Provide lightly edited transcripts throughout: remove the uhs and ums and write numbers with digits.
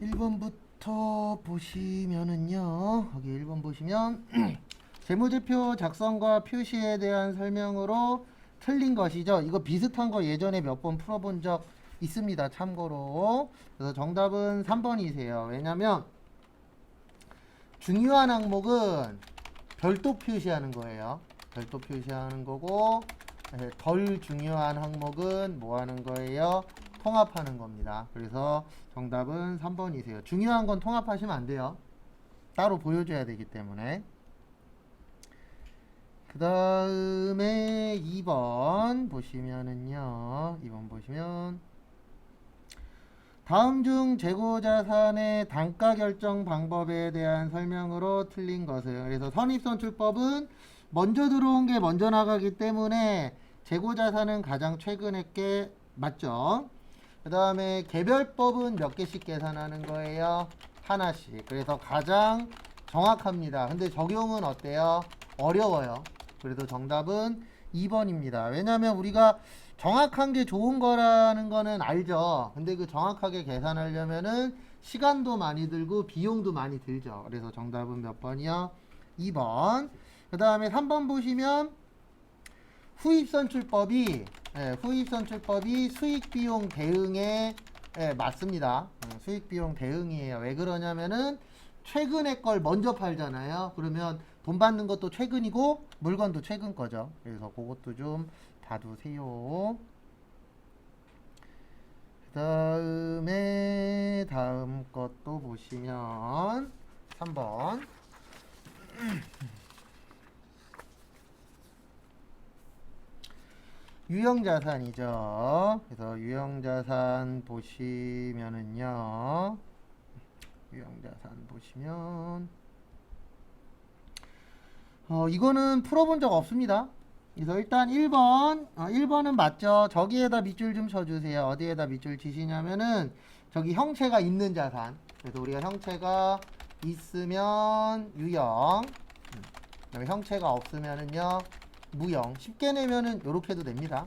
1번부터 보시면은요. 여기 1번 보시면 재무제표 작성과 표시에 대한 설명으로 틀린 것이죠. 이거 비슷한 거 예전에 몇 번 풀어본 적 있습니다. 참고로. 그래서 정답은 3번이세요. 왜냐면 중요한 항목은 별도 표시하는 거예요. 별도 표시하는 거고 덜 중요한 항목은 뭐 하는 거예요? 통합하는 겁니다. 그래서 정답은 3번이세요. 중요한 건 통합하시면 안 돼요. 따로 보여줘야 되기 때문에. 그 다음에 2번 보시면은요. 2번 보시면 다음 중 재고자산의 단가 결정 방법에 대한 설명으로 틀린 것은, 그래서 선입선출법은 먼저 들어온 게 먼저 나가기 때문에 재고자산은 가장 최근에 게 맞죠. 그 다음에 개별법은 몇 개씩 계산하는 거예요? 하나씩. 그래서 가장 정확합니다. 근데 적용은 어때요? 어려워요. 그래서 정답은 2번입니다. 왜냐하면 우리가 정확한 게 좋은 거라는 거는 알죠. 근데 그 정확하게 계산하려면은 시간도 많이 들고 비용도 많이 들죠. 그래서 정답은 몇 번이요? 2번. 그 다음에 3번 보시면 후입선출법이 후입선출법이 수익비용 대응에 맞습니다. 수익비용 대응이에요. 왜 그러냐면은 최근에 걸 먼저 팔잖아요. 그러면 돈 받는 것도 최근이고 물건도 최근 거죠. 그래서 그것도 좀 봐두세요. 그 다음에 다음 것도 보시면 3번 유형자산이죠. 그래서 유형자산 보시면은요. 유형자산 보시면 이거는 풀어본 적 없습니다. 그래서 일단 1번은 맞죠. 저기에다 밑줄 좀 쳐주세요. 어디에다 밑줄 치시냐면은 저기 형체가 있는 자산. 그래서 우리가 형체가 있으면 유형, 그다음에 형체가 없으면은요 무형. 쉽게 내면은 요렇게 해도 됩니다.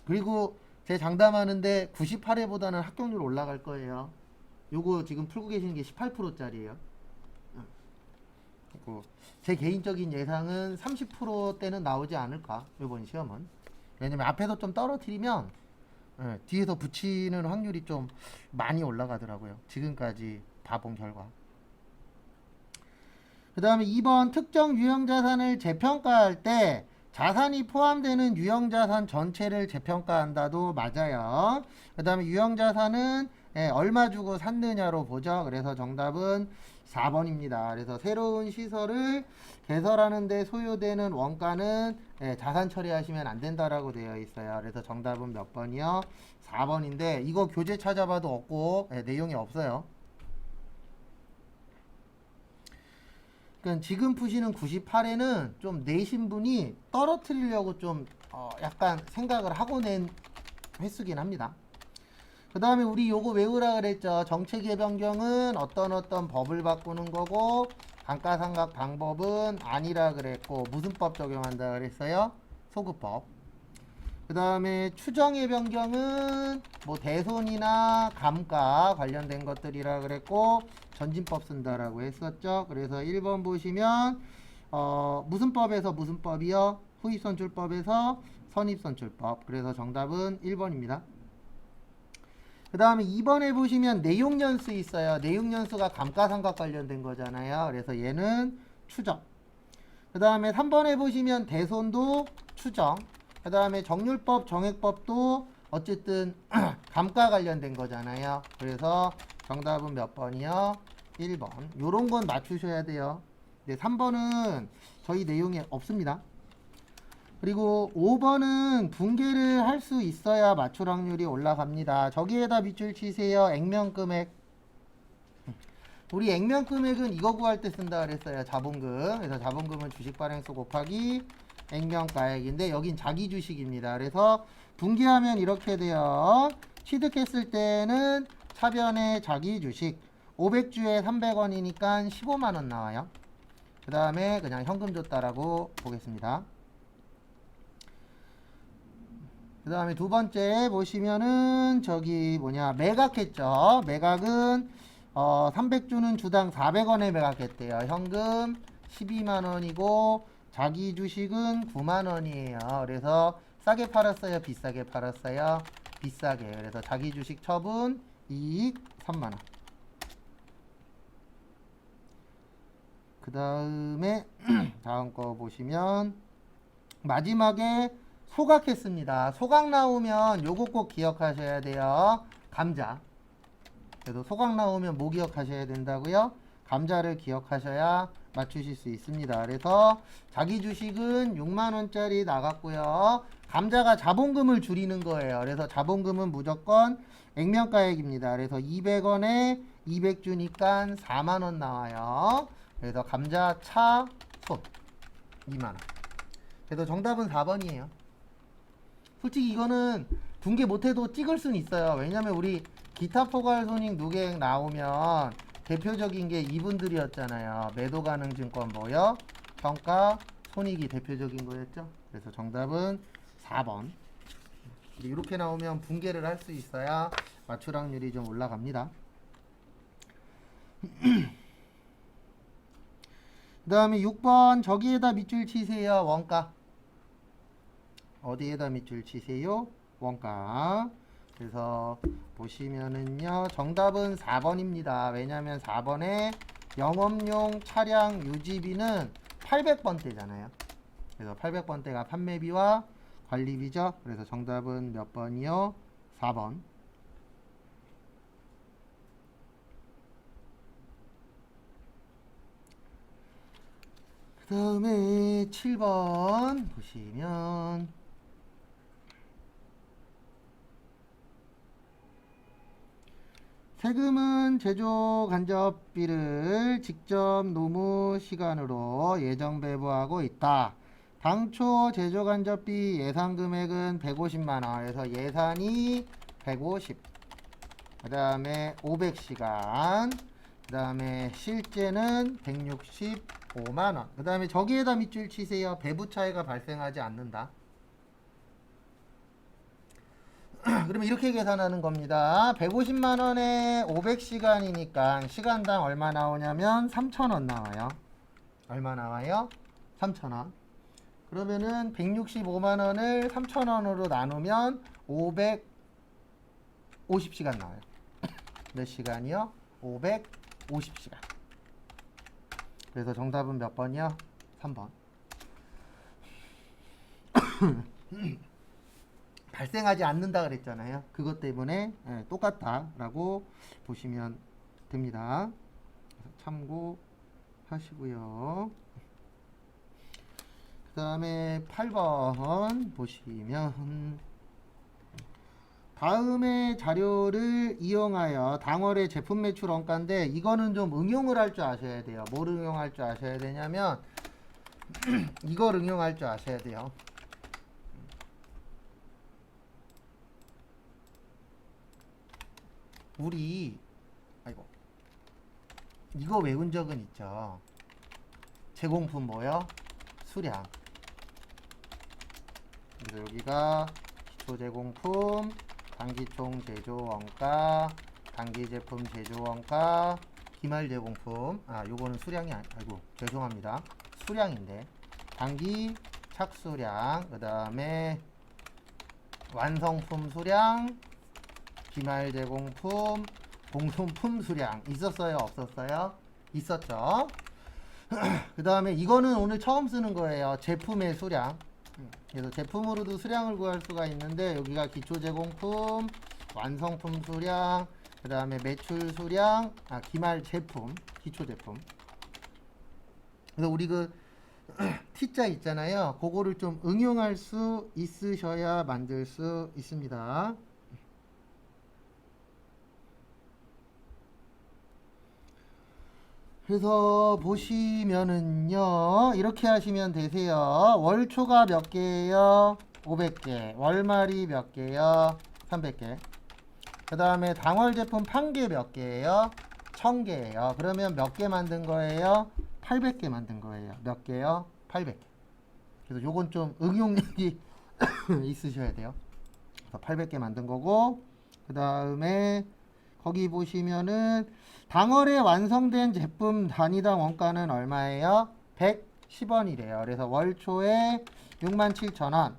그리고 제 장담하는데 98회보다는 합격률 올라갈 거예요. 요거 지금 풀고 계시는 게 18%짜리예요. 제 개인적인 예상은 30%대는 나오지 않을까, 이번 시험은. 왜냐면 앞에서 좀 떨어뜨리면 뒤에서 붙이는 확률이 좀 많이 올라가더라고요. 지금까지 봐본 결과. 그 다음에 2번 특정 유형자산을 재평가할 때 자산이 포함되는 유형자산 전체를 재평가한다도 맞아요. 그 다음에 유형자산은 얼마 주고 샀느냐로 보죠. 그래서 정답은 4번입니다. 그래서 새로운 시설을 개설하는 데 소요되는 원가는 자산 처리하시면 안 된다라고 되어 있어요. 그래서 정답은 몇 번이요? 4번인데 이거 교재 찾아봐도 없고 내용이 없어요. 그러니까 지금 푸시는 98에는 좀 내신 분이 떨어뜨리려고 좀 약간 생각을 하고 낸 횟수긴 합니다. 그 다음에 우리 요거 외우라 그랬죠. 정책의 변경은 어떤 법을 바꾸는 거고 감가상각 방법은 아니라 그랬고 무슨 법 적용한다 그랬어요? 소급법. 그 다음에 추정의 변경은 뭐 대손이나 감가 관련된 것들이라 그랬고 전진법 쓴다라고 했었죠. 그래서 1번 보시면 무슨 법에서 무슨 법이요? 후입선출법에서 선입선출법. 그래서 정답은 1번입니다. 그 다음에 2번에 보시면 내용연수 있어요. 내용연수가 감가상각 관련된 거잖아요. 그래서 얘는 추정. 그 다음에 3번에 보시면 대손도 추정. 그 다음에 정률법, 정액법도 어쨌든 감가 관련된 거잖아요. 그래서 정답은 몇 번이요? 1번. 요런 건 맞추셔야 돼요. 네, 3번은 저희 내용에 없습니다. 그리고 5번은 분개를 할 수 있어야 맞출 확률이 올라갑니다. 저기에다 밑줄 치세요. 액면금액. 우리 액면금액은 이거 구할 때 쓴다 그랬어요. 자본금. 그래서 자본금은 주식발행소 곱하기 액면가액인데 여긴 자기 주식입니다. 그래서 분개하면 이렇게 돼요. 취득했을 때는 차변의 자기 주식 500주에 300원이니까 15만원 나와요. 그 다음에 그냥 현금 줬다라고 보겠습니다. 그 그 다음에 두 번째 보시면은 저기 뭐냐 매각했죠. 매각은 300주는 주당 400원에 매각했대요. 현금 12만원이고 자기 주식은 9만원이에요. 그래서 싸게 팔았어요, 비싸게 팔았어요? 비싸게. 그래서 자기 주식 처분 이익 3만원. 그 다음에 다음 거 보시면 마지막에 소각했습니다. 소각 나오면 요거 꼭 기억하셔야 돼요. 감자. 그래서 소각 나오면 뭐 기억하셔야 된다고요? 감자를 기억하셔야 맞추실 수 있습니다. 그래서 자기 주식은 6만원짜리 나갔고요. 감자가 자본금을 줄이는 거예요. 그래서 자본금은 무조건 액면가액입니다. 그래서 200원에 200주니까 4만원 나와요. 그래서 감자 차 손 2만원. 그래서 정답은 4번이에요. 솔직히 이거는 붕괴 못해도 찍을 수는 있어요. 왜냐면 우리 기타 포괄 손익 누계액 나오면 대표적인 게 이분들이었잖아요. 매도 가능 증권 뭐요? 평가 손익이 대표적인 거였죠. 그래서 정답은 4번. 이렇게 나오면 붕괴를 할 수 있어야 맞출 확률이 좀 올라갑니다. 그 다음에 6번 저기에다 밑줄 치세요. 원가. 어디에다 밑줄 치세요? 원가. 그래서 보시면은요 정답은 4번입니다. 왜냐하면 4번에 영업용 차량 유지비는 800번대잖아요. 그래서 800번대가 판매비와 관리비죠. 그래서 정답은 몇 번이요? 4번. 그 다음에 7번 보시면 세금은 제조 간접비를 직접 노무 시간으로 예정 배부하고 있다. 당초 제조 간접비 예상 금액은 150만원. 그래서 예산이 150. 그 다음에 500시간. 그 다음에 실제는 165만원. 그 다음에 저기에다 밑줄 치세요. 배부 차이가 발생하지 않는다. 그러면 이렇게 계산하는 겁니다. 150만원에 500시간이니까 시간당 얼마 나오냐면 3,000원 나와요. 얼마 나와요? 3,000원. 그러면은 165만원을 3,000원으로 나누면 550시간 나와요. 몇 시간이요? 550시간. 그래서 정답은 몇 번이요? 3번. 발생하지 않는다 그랬잖아요. 그것 때문에 똑같다라고 보시면 됩니다. 참고하시고요. 그 다음에 8번 보시면 다음의 자료를 이용하여 당월의 제품 매출 원가인데 이거는 좀 응용을 할 줄 아셔야 돼요. 뭘 응용할 줄 아셔야 되냐면 이걸 응용할 줄 아셔야 돼요. 우리 이거 외운 적은 있죠. 제공품 뭐요? 수량. 그래서 여기가 기초 제공품, 단기총 제조 원가, 단기 제품 제조 원가, 기말 제공품. 요거는 수량이 죄송합니다. 수량인데 단기 착수량, 그 다음에 완성품 수량, 기말 제공품, 공손품 수량 있었어요? 없었어요? 있었죠. 그 다음에 이거는 오늘 처음 쓰는 거예요. 제품의 수량. 그래서 제품으로도 수량을 구할 수가 있는데 여기가 기초 제공품, 완성품 수량, 그 다음에 매출 수량, 기말 제품, 기초 제품. 그래서 우리 그 T자 있잖아요. 그거를 좀 응용할 수 있으셔야 만들 수 있습니다. 그래서 보시면은요 이렇게 하시면 되세요. 월초가 몇 개예요? 500개. 월말이 몇 개예요? 300개. 그 다음에 당월 제품 판개 몇 개예요? 1000개예요. 그러면 몇 개 만든 거예요? 800개 만든 거예요. 몇 개요? 800개. 그래서 요건 좀 응용력이 있으셔야 돼요. 그래서 800개 만든 거고, 그 다음에 거기 보시면은 당월에 완성된 제품 단위당 원가는 얼마예요? 110원이래요. 그래서 월초에 67,000원.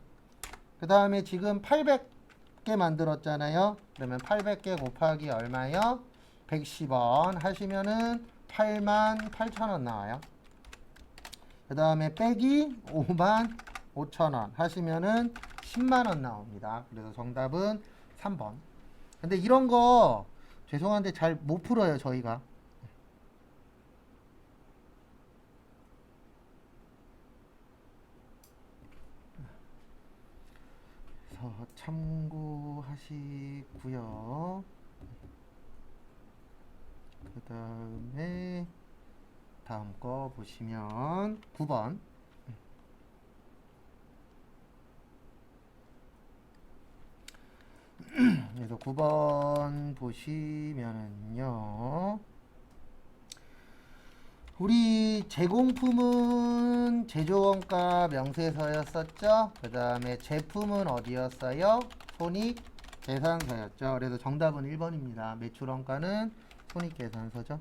그 다음에 지금 800개 만들었잖아요. 그러면 800개 곱하기 얼마요? 110원 하시면은 88,000원 나와요. 그 다음에 빼기 55,000원 하시면은 10만원 나옵니다. 그래서 정답은 3번. 근데 이런 거 죄송한데 잘 못 풀어요, 저희가. 그래서 참고하시고요. 그 다음에 다음 거 보시면 9번. 그래서 9번 보시면은요. 우리 제공품은 제조원가 명세서였었죠. 그 다음에 제품은 어디였어요? 손익계산서였죠. 그래서 정답은 1번입니다. 매출원가는 손익계산서죠.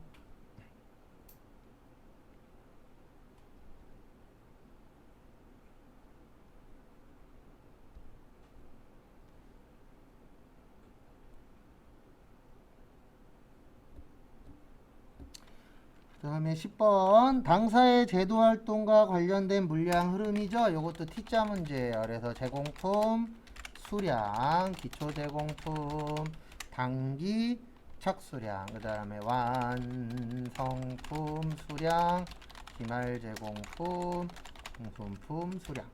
그 다음에 10번 당사의 제도활동과 관련된 물량 흐름이죠. 요것도 T자 문제예요. 그래서 제공품, 수량, 기초제공품, 단기, 착수량, 그 다음에 완성품, 수량, 기말제공품, 공손품, 수량.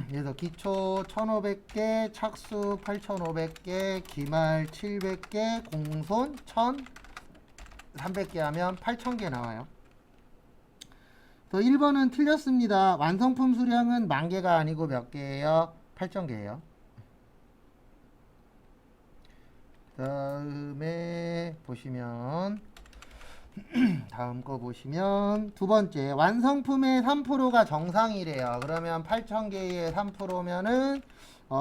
그래서 기초 1500개, 착수 8500개, 기말 700개, 공손 1300개 하면 8000개 나와요. 또 1번은 틀렸습니다. 완성품 수량은 10,000개가 아니고 몇 개예요? 8000개예요. 그 다음에 보시면 다음 거 보시면 두 번째 완성품의 3%가 정상이래요. 그러면 8000개의 3%면은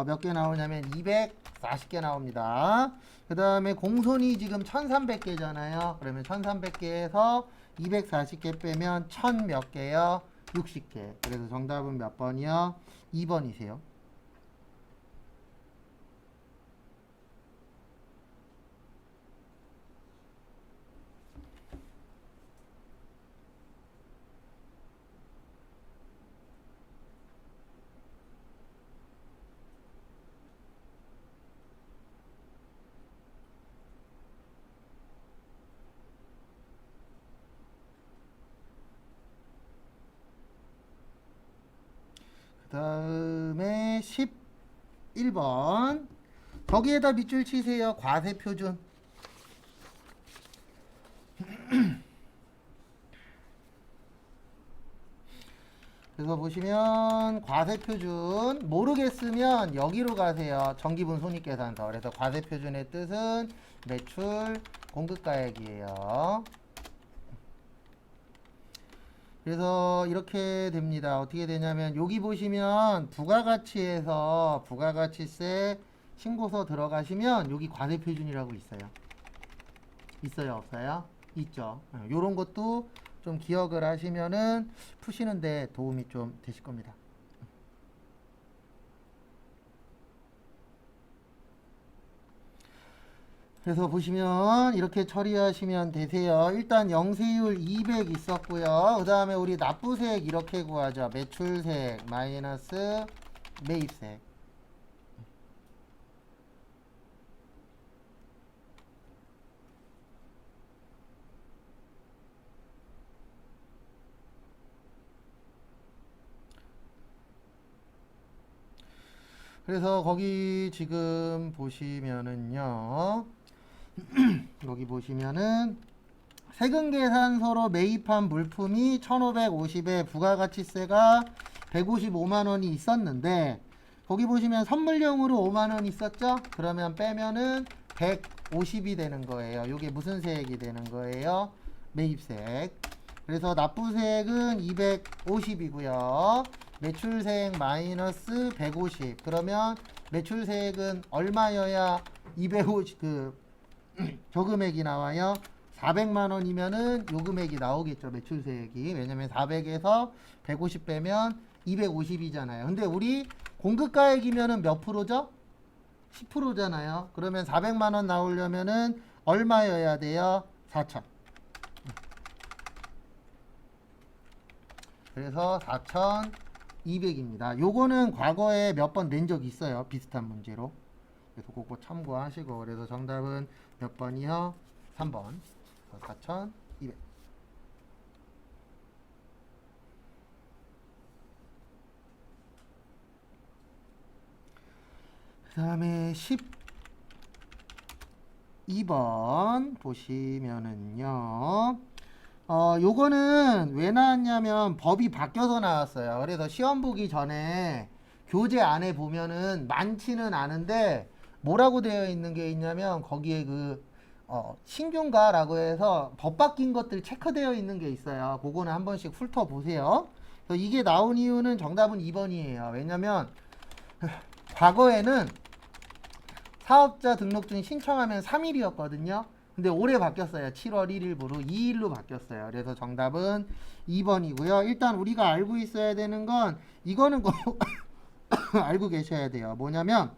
몇 개 나오냐면 240개 나옵니다. 그 다음에 공손이 지금 1300개잖아요. 그러면 1300개에서 240개 빼면 1000 몇 개요? 60개. 그래서 정답은 몇 번이요? 2번이세요. 그 다음에 11번 거기에다 밑줄 치세요. 과세표준. 그래서 보시면 과세표준 모르겠으면 여기로 가세요. 정기분 손익계산서. 그래서 과세표준의 뜻은 매출 공급가액이에요. 그래서 이렇게 됩니다. 어떻게 되냐면 여기 보시면 부가가치에서 부가가치세 신고서 들어가시면 여기 과세표준이라고 있어요. 있어요, 없어요? 있죠. 요런 것도 좀 기억을 하시면은 푸시는데 도움이 좀 되실 겁니다. 그래서 보시면 이렇게 처리하시면 되세요. 일단 영세율 200 있었고요. 그 다음에 우리 납부세액 이렇게 구하죠. 매출세액 마이너스 매입세액. 그래서 거기 지금 보시면은요. 여기 보시면은 세금계산서로 매입한 물품이 1550에 부가가치세가 155만원이 있었는데 거기 보시면 선물용으로 5만원 있었죠? 그러면 빼면은 150이 되는 거예요. 이게 무슨 세액이 되는 거예요? 매입세액. 그래서 납부세액은 250이고요. 매출세액 마이너스 150. 그러면 매출세액은 얼마여야 250 저 금액이 나와요? 400만 원이면은 요 금액이 나오겠죠. 매출세액이. 왜냐면 400에서 150 빼면 250이잖아요. 근데 우리 공급가액이면은 몇 프로죠? 10%잖아요. 그러면 400만 원 나오려면은 얼마여야 돼요? 4천. 그래서 4,200입니다. 요거는 과거에 몇 번 낸 적이 있어요. 비슷한 문제로. 그래서 그거 참고하시고. 그래서 정답은 몇 번이요? 3번. 4,200. 그 다음에 12번 보시면은요. 요거는 왜 나왔냐면 법이 바뀌어서 나왔어요. 그래서 시험 보기 전에 교재 안에 보면은 많지는 않은데 뭐라고 되어 있는 게 있냐면 거기에 신규인가라고 해서 법 바뀐 것들 체크되어 있는 게 있어요. 그거는 한 번씩 훑어보세요. 그래서 이게 나온 이유는 정답은 2번이에요. 왜냐면 과거에는 사업자 등록증 신청하면 3일이었거든요. 근데 올해 바뀌었어요. 7월 1일부로 2일로 바뀌었어요. 그래서 정답은 2번이고요. 일단 우리가 알고 있어야 되는 건 이거는 꼭 알고 계셔야 돼요. 뭐냐면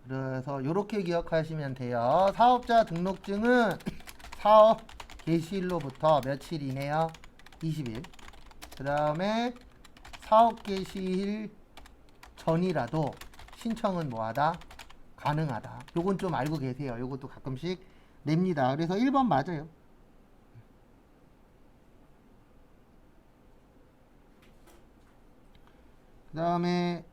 그래서 이렇게 기억하시면 돼요. 사업자 등록증은 사업 개시일로부터 며칠이네요? 20일. 그 다음에 사업 개시일 전이라도 신청은 뭐하다? 가능하다. 요건 좀 알고 계세요. 요것도 가끔씩 냅니다. 그래서 1번 맞아요. 그 다음에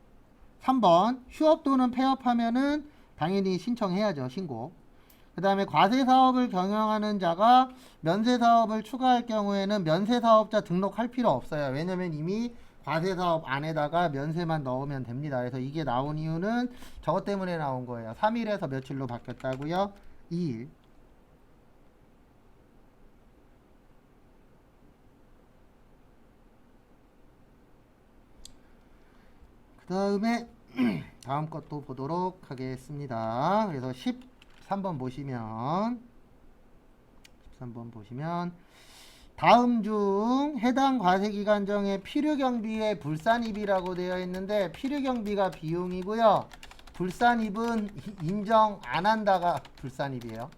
3번 휴업 또는 폐업하면은 당연히 신청해야죠. 신고. 그 다음에 과세사업을 경영하는 자가 면세사업을 추가할 경우에는 면세사업자 등록할 필요 없어요. 왜냐면 이미 과세사업 안에다가 면세만 넣으면 됩니다. 그래서 이게 나온 이유는 저것 때문에 나온 거예요. 3일에서 며칠로 바뀌었다고요? 2일. 그 다음에 다음 것도 보도록 하겠습니다. 그래서 13번 보시면 다음 중 해당 과세기간 정에 필요경비의 불산입이라고 되어 있는데 필요경비가 비용이고요. 불산입은 인정 안 한다가 불산입이에요.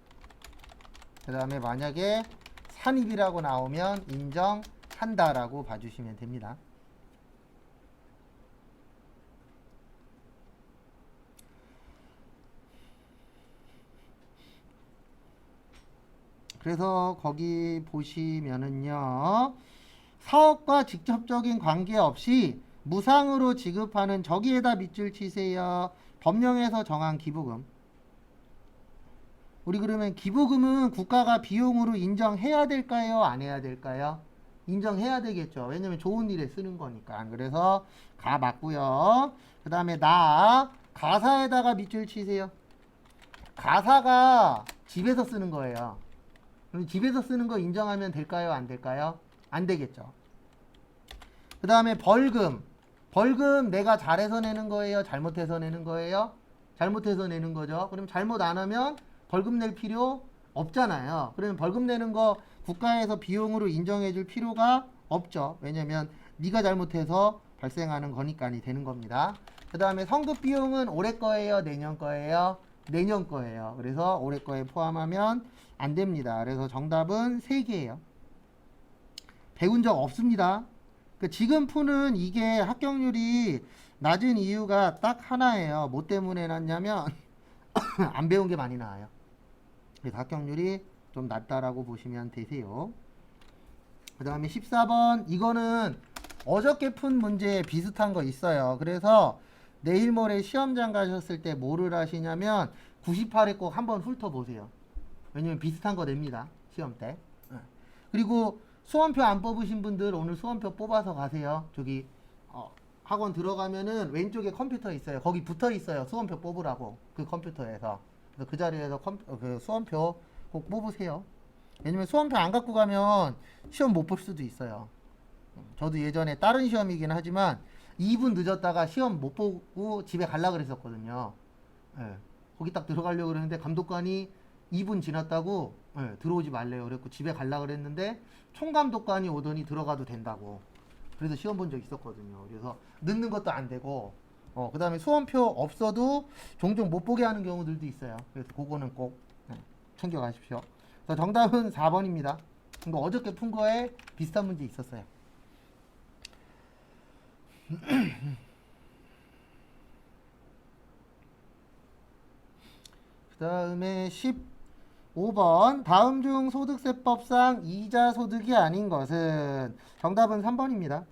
그 다음에 만약에 산입이라고 나오면 인정한다라고 봐주시면 됩니다. 그래서 거기 보시면은요. 사업과 직접적인 관계없이 무상으로 지급하는 저기에다 밑줄 치세요. 법령에서 정한 기부금. 우리 그러면 기부금은 국가가 비용으로 인정해야 될까요? 안 해야 될까요? 인정해야 되겠죠. 왜냐면 좋은 일에 쓰는 거니까. 그래서 가 맞고요. 그 다음에 가사에다가 밑줄 치세요. 가사가 집에서 쓰는 거예요. 그럼 집에서 쓰는 거 인정하면 될까요? 안 될까요? 안 되겠죠. 그 다음에 벌금. 벌금 내가 잘해서 내는 거예요? 잘못해서 내는 거예요? 잘못해서 내는 거죠. 그럼 잘못 안 하면 벌금 낼 필요 없잖아요. 그러면 벌금 내는 거 국가에서 비용으로 인정해 줄 필요가 없죠. 왜냐면 네가 잘못해서 발생하는 거니까 되는 겁니다. 그 다음에 성급 비용은 올해 거예요? 내년 거예요? 내년 거예요. 그래서 올해 거에 포함하면 안 됩니다. 그래서 정답은 3개예요. 배운 적 없습니다. 지금 푸는 이게 합격률이 낮은 이유가 딱 하나예요. 뭐 때문에 낮냐면 안 배운 게 많이 나와요. 그래서 합격률이 좀 낮다라고 보시면 되세요. 그 다음에 14번 이거는 어저께 푼 문제에 비슷한 거 있어요. 그래서 내일 모레 시험장 가셨을 때 뭐를 하시냐면 98에 꼭 한번 훑어보세요. 왜냐면 비슷한 거 냅니다. 시험 때. 그리고 수험표 안 뽑으신 분들 오늘 수험표 뽑아서 가세요. 저기 학원 들어가면은 왼쪽에 컴퓨터 있어요. 거기 붙어 있어요. 수험표 뽑으라고. 그 컴퓨터에서. 그래서 그 자리에서 그 수험표 꼭 뽑으세요. 왜냐면 수험표 안 갖고 가면 시험 못 볼 수도 있어요. 저도 예전에 다른 시험이긴 하지만 2분 늦었다가 시험 못 보고 집에 갈라 그랬었거든요. 예. 거기 딱 들어가려고 그랬는데 감독관이 2분 지났다고 들어오지 말래요. 그랬고 집에 갈라 그랬는데 총감독관이 오더니 들어가도 된다고. 그래서 시험 본 적 있었거든요. 그래서 늦는 것도 안 되고 그 다음에 수험표 없어도 종종 못 보게 하는 경우들도 있어요. 그래서 그거는 꼭 챙겨가십시오. 그래서 정답은 4번입니다. 이거 어저께 푼 거에 비슷한 문제 있었어요. 그 다음에 15번 다음 중 소득세법상 이자 소득이 아닌 것은 정답은 3번입니다.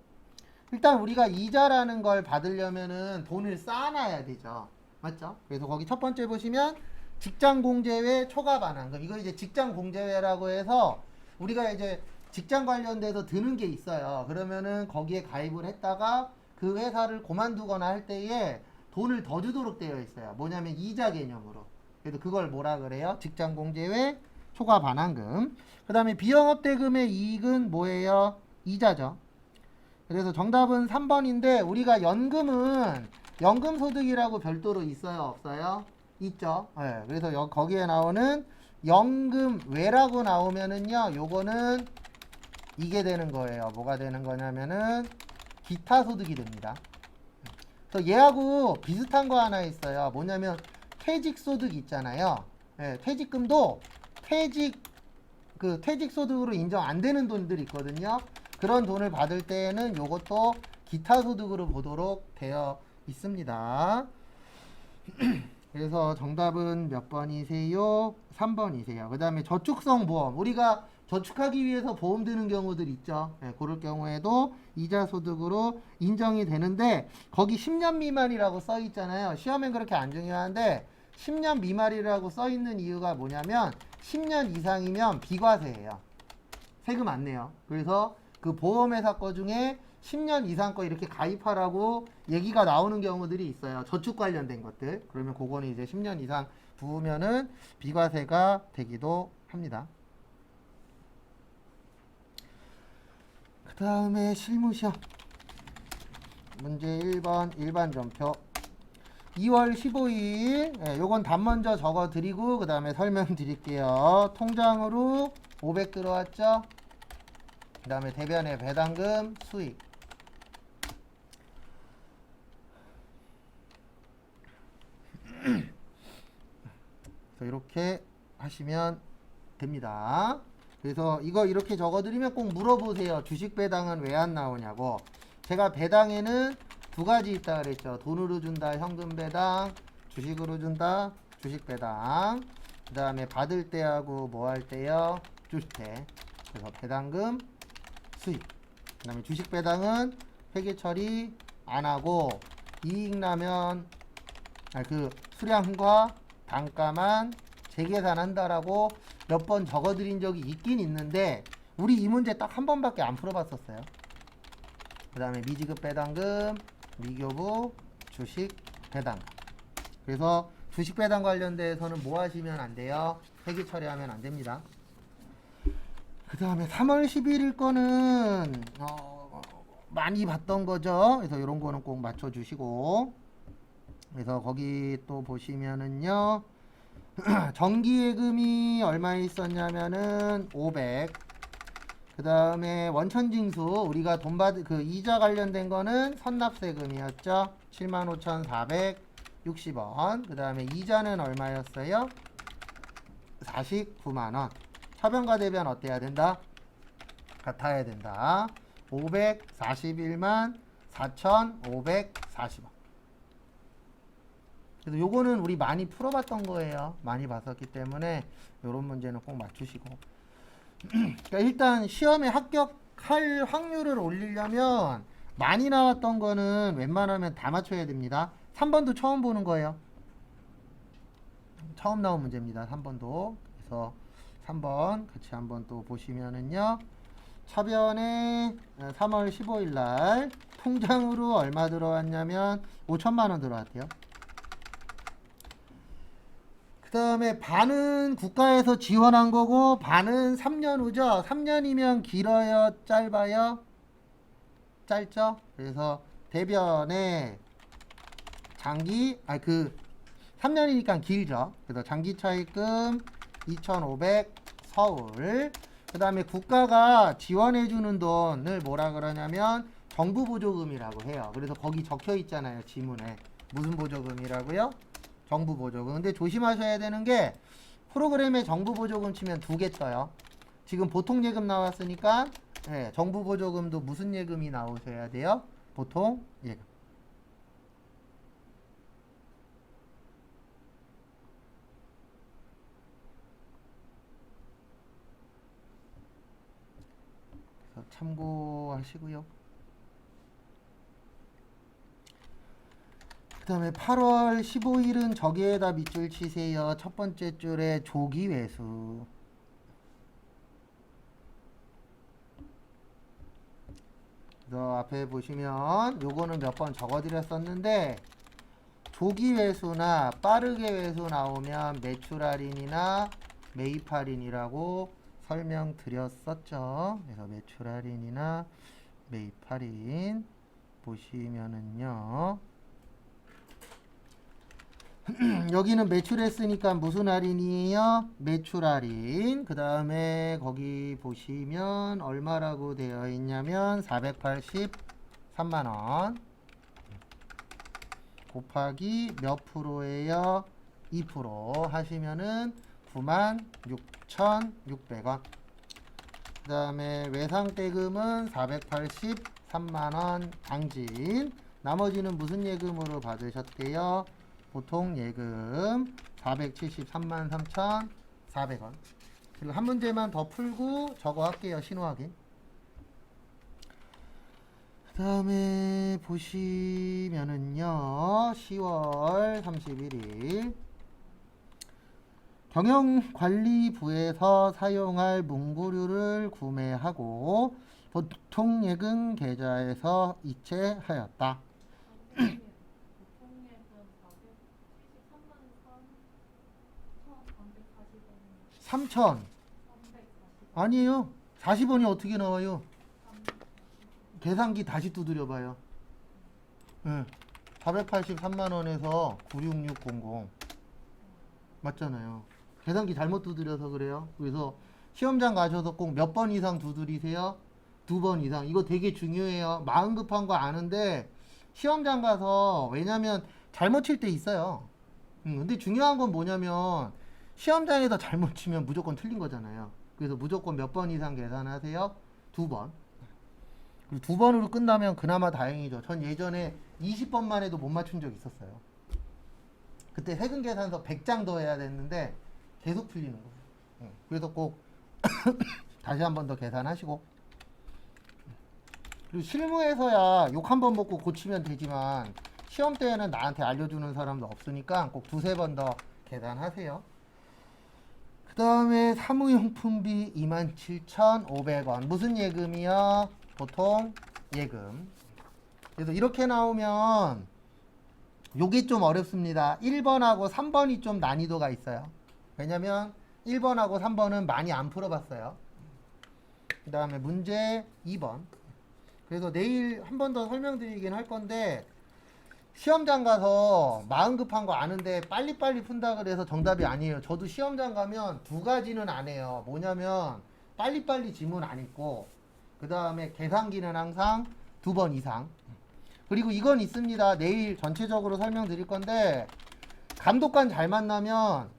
일단 우리가 이자라는 걸 받으려면은 돈을 쌓아놔야 되죠. 맞죠? 그래서 거기 첫 번째 보시면 직장공제외 초과반환금. 이거 이제 직장공제외라고 해서 우리가 이제 직장 관련돼서 드는 게 있어요. 그러면은 거기에 가입을 했다가 그 회사를 그만두거나 할 때에 돈을 더 주도록 되어 있어요. 뭐냐면 이자 개념으로. 그래서 그걸 뭐라 그래요? 직장공제외 초과반환금. 그 다음에 비영업대금의 이익은 뭐예요? 이자죠. 그래서 정답은 3번인데 우리가 연금은 연금소득이라고 별도로 있어요? 없어요? 있죠. 네, 그래서 거기에 나오는 연금외라고 나오면은요, 요거는 이게 되는 거예요. 뭐가 되는 거냐면은 기타 소득이 됩니다. 그래서 얘하고 비슷한 거 하나 있어요. 뭐냐면 퇴직소득 있잖아요. 네, 퇴직금도 퇴직소득으로 인정 안 되는 돈들이 있거든요. 그런 돈을 받을 때에는 요것도 기타 소득으로 보도록 되어 있습니다. 그래서 정답은 몇 번이세요? 3번이세요. 그 다음에 저축성 보험. 우리가 저축하기 위해서 보험 드는 경우들 있죠. 네, 그럴 경우에도 이자 소득으로 인정이 되는데 거기 10년 미만이라고 써 있잖아요. 시험엔 그렇게 안 중요한데 10년 미만이라고 써 있는 이유가 뭐냐면 10년 이상이면 비과세예요. 세금 안 내요. 그래서 그 보험회사 거 중에 10년 이상 거 이렇게 가입하라고 얘기가 나오는 경우들이 있어요. 저축 관련된 것들. 그러면 그거는 이제 10년 이상 부으면은 비과세가 되기도 합니다. 그 다음에 실무시험. 문제 1번 일반 전표. 2월 15일. 요건 답 먼저 적어 드리고 그 다음에 설명 드릴게요. 통장으로 500 들어왔죠? 그 다음에 대변의 배당금 수익. 그래서 이렇게 하시면 됩니다. 그래서 이거 이렇게 적어드리면 꼭 물어보세요. 주식 배당은 왜 안 나오냐고. 제가 배당에는 두 가지 있다 그랬죠. 돈으로 준다, 현금 배당, 주식으로 준다, 주식 배당. 그 다음에 받을 때하고 뭐 할 때요? 주식 때. 그래서 배당금 수익. 그 다음에 주식 배당은 회계 처리 안 하고 이익 나면 그 수량과 단가만 재계산한다라고 몇 번 적어드린 적이 있긴 있는데 우리 이 문제 딱 한 번밖에 안 풀어봤었어요. 그 다음에 미지급 배당금, 미교부, 주식 배당금. 그래서 주식 배당 관련돼서는 뭐 하시면 안 돼요? 회계 처리하면 안 됩니다. 그 다음에 3월 11일 거는 많이 봤던 거죠. 그래서 이런 거는 꼭 맞춰주시고. 그래서 거기 또 보시면은요. 정기예금이 얼마에 있었냐면은 500. 그 다음에 원천징수 우리가 돈 그 이자 관련된 거는 선납세금이었죠. 75,460원. 그 다음에 이자는 얼마였어요? 49만원. 차변과 대변 어때야 된다? 같아야 된다. 541만 4,540원. 그래서 요거는 우리 많이 풀어봤던 거예요. 많이 봤었기 때문에 요런 문제는 꼭 맞추시고. 그러니까 일단 시험에 합격할 확률을 올리려면 많이 나왔던 거는 웬만하면 다 맞춰야 됩니다. 3번도 처음 보는 거예요. 처음 나온 문제입니다. 3번도. 그래서 3번 같이 한번 또 보시면은요. 차변에 3월 15일 날 통장으로 얼마 들어왔냐면 5천만 원 들어왔대요. 그 다음에 반은 국가에서 지원한 거고 반은 3년 후죠. 3년이면 길어요? 짧아요? 짧죠? 그래서 대변에 장기, 3년이니까 길죠. 그래서 장기 차입금 2,500 서울. 그 다음에 국가가 지원해주는 돈을 뭐라 그러냐면 정부 보조금이라고 해요. 그래서 거기 적혀 있잖아요. 지문에. 무슨 보조금이라고요? 정부 보조금. 근데 조심하셔야 되는 게 프로그램에 정부 보조금 치면 두 개 떠요. 지금 보통 예금 나왔으니까 네, 정부 보조금도 무슨 예금이 나오셔야 돼요? 보통 예금. 그래서 참고하시고요. 그 다음에 8월 15일은 저기에다 밑줄 치세요. 첫 번째 줄에 조기 회수. 그래서 앞에 보시면 요거는 몇 번 적어드렸었는데 조기 회수나 빠르게 회수 나오면 매출 할인이나 매입 할인이라고 설명드렸었죠. 그래서 매출 할인이나 매입 할인 보시면은요. 여기는 매출했으니까 무슨 할인이에요? 매출 할인. 그 다음에 거기 보시면 얼마라고 되어 있냐면 483만원 곱하기 몇 프로예요? 2% 하시면은 96,600원. 그 다음에 외상대금은 483만원 당진. 나머지는 무슨 예금으로 받으셨대요? 보통 예금 473만 3,400원. 그리고 한 문제만 더 풀고 저거 할게요. 신호 확인. 그 다음에 보시면은요. 10월 31일 경영관리부에서 사용할 문구류를 구매하고 보통 예금 계좌에서 이체하였다. 3천 아니에요. 40원이 어떻게 나와요? 계산기 다시 두드려 봐요. 네. 483만원에서 96600 맞잖아요. 계산기 잘못 두드려서 그래요. 그래서 시험장 가셔서 꼭 몇 번 이상 두드리세요? 2번 이상. 이거 되게 중요해요. 마음 급한 거 아는데 시험장 가서 왜냐면 잘못 칠 때 있어요. 근데 중요한 건 뭐냐면 시험장에서 잘못 치면 무조건 틀린 거잖아요. 그래서 무조건 몇 번 이상 계산하세요? 2번. 그리고 2번으로 끝나면 그나마 다행이죠. 전 예전에 20번만 해도 못 맞춘 적 있었어요. 그때 세금 계산서 100장 더 해야 됐는데 계속 풀리는 거예요. 그래서 꼭 다시 한 번 더 계산하시고. 그리고 실무에서야 욕 한 번 먹고 고치면 되지만 시험 때에는 나한테 알려주는 사람도 없으니까 꼭 두세 번 더 계산하세요. 그 다음에 사무용품비 27,500원. 무슨 예금이요? 보통 예금. 그래서 이렇게 나오면 요게 좀 어렵습니다. 1번하고 3번이 좀 난이도가 있어요. 왜냐면 1번하고 3번은 많이 안 풀어봤어요. 그 다음에 문제 2번. 그래서 내일 한 번 더 설명드리긴 할 건데 시험장 가서 마음 급한 거 아는데 빨리빨리 푼다 그래서 정답이 아니에요. 저도 시험장 가면 두 가지는 안 해요. 뭐냐면 빨리빨리 지문 안 읽고 그 다음에 계산기는 항상 2번 이상. 그리고 이건 있습니다. 내일 전체적으로 설명드릴 건데 감독관 잘 만나면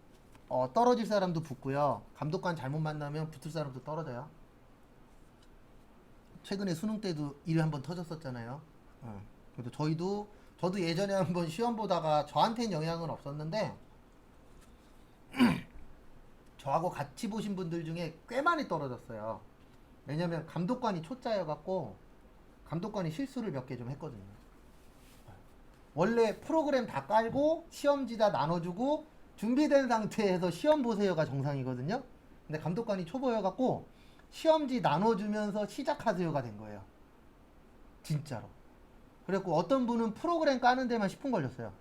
떨어질 사람도 붙고요. 감독관 잘못 만나면 붙을 사람도 떨어져요. 최근에 수능 때도 일이 한번 터졌었잖아요. 그래도 저도 예전에 한번 시험 보다가 저한테는 영향은 없었는데 저하고 같이 보신 분들 중에 꽤 많이 떨어졌어요. 왜냐면 감독관이 초짜여갖고 감독관이 실수를 몇 개 좀 했거든요. 원래 프로그램 다 깔고 시험지 다 나눠주고 준비된 상태에서 시험 보세요가 정상이거든요. 근데 감독관이 초보여갖고 시험지 나눠주면서 시작하세요가 된 거예요. 진짜로. 그래갖고 어떤 분은 프로그램 까는 데만 10분 걸렸어요.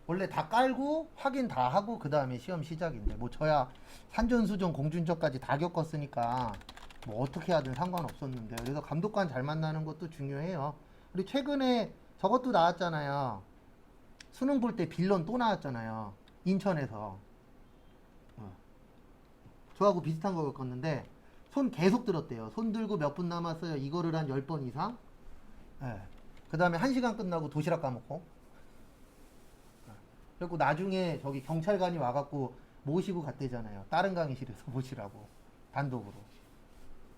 원래 다 깔고 확인 다 하고 그 다음에 시험 시작인데 뭐 저야 산전수전 공준전까지 다 겪었으니까 뭐 어떻게 하든 상관없었는데. 그래서 감독관 잘 만나는 것도 중요해요. 그리고 최근에 저것도 나왔잖아요. 수능 볼 때 빌런 또 나왔잖아요. 인천에서. 저하고 비슷한 거 겪었는데 손 계속 들었대요. 손 들고 몇 분 남았어요. 이거를 한 10번 이상. 예. 그 다음에 1시간 끝나고 도시락 까먹고. 그리고 나중에 저기 경찰관이 와갖고 모시고 갔대잖아요. 다른 강의실에서 모시라고. 단독으로.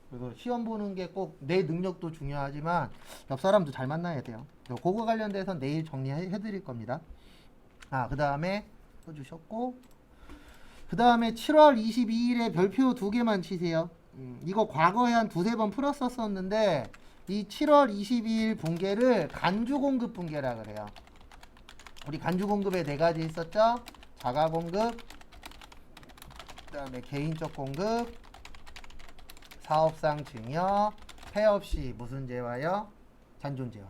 그래서 시험 보는 게 꼭 내 능력도 중요하지만 옆 사람도 잘 만나야 돼요. 그거 관련돼서 내일 정리해 드릴 겁니다. 그 다음에 써주셨고, 그 다음에 7월 22일에 별표 2개만 치세요. 이거 과거에 한 2-3번 풀었었는데 이 7월 22일 분계를 간주공급 분계라 그래요. 우리 간주공급에 4가지 있었죠? 자가공급, 그 다음에 개인적 공급, 사업상 증여, 폐업 시 무슨 재화요? 잔존재화.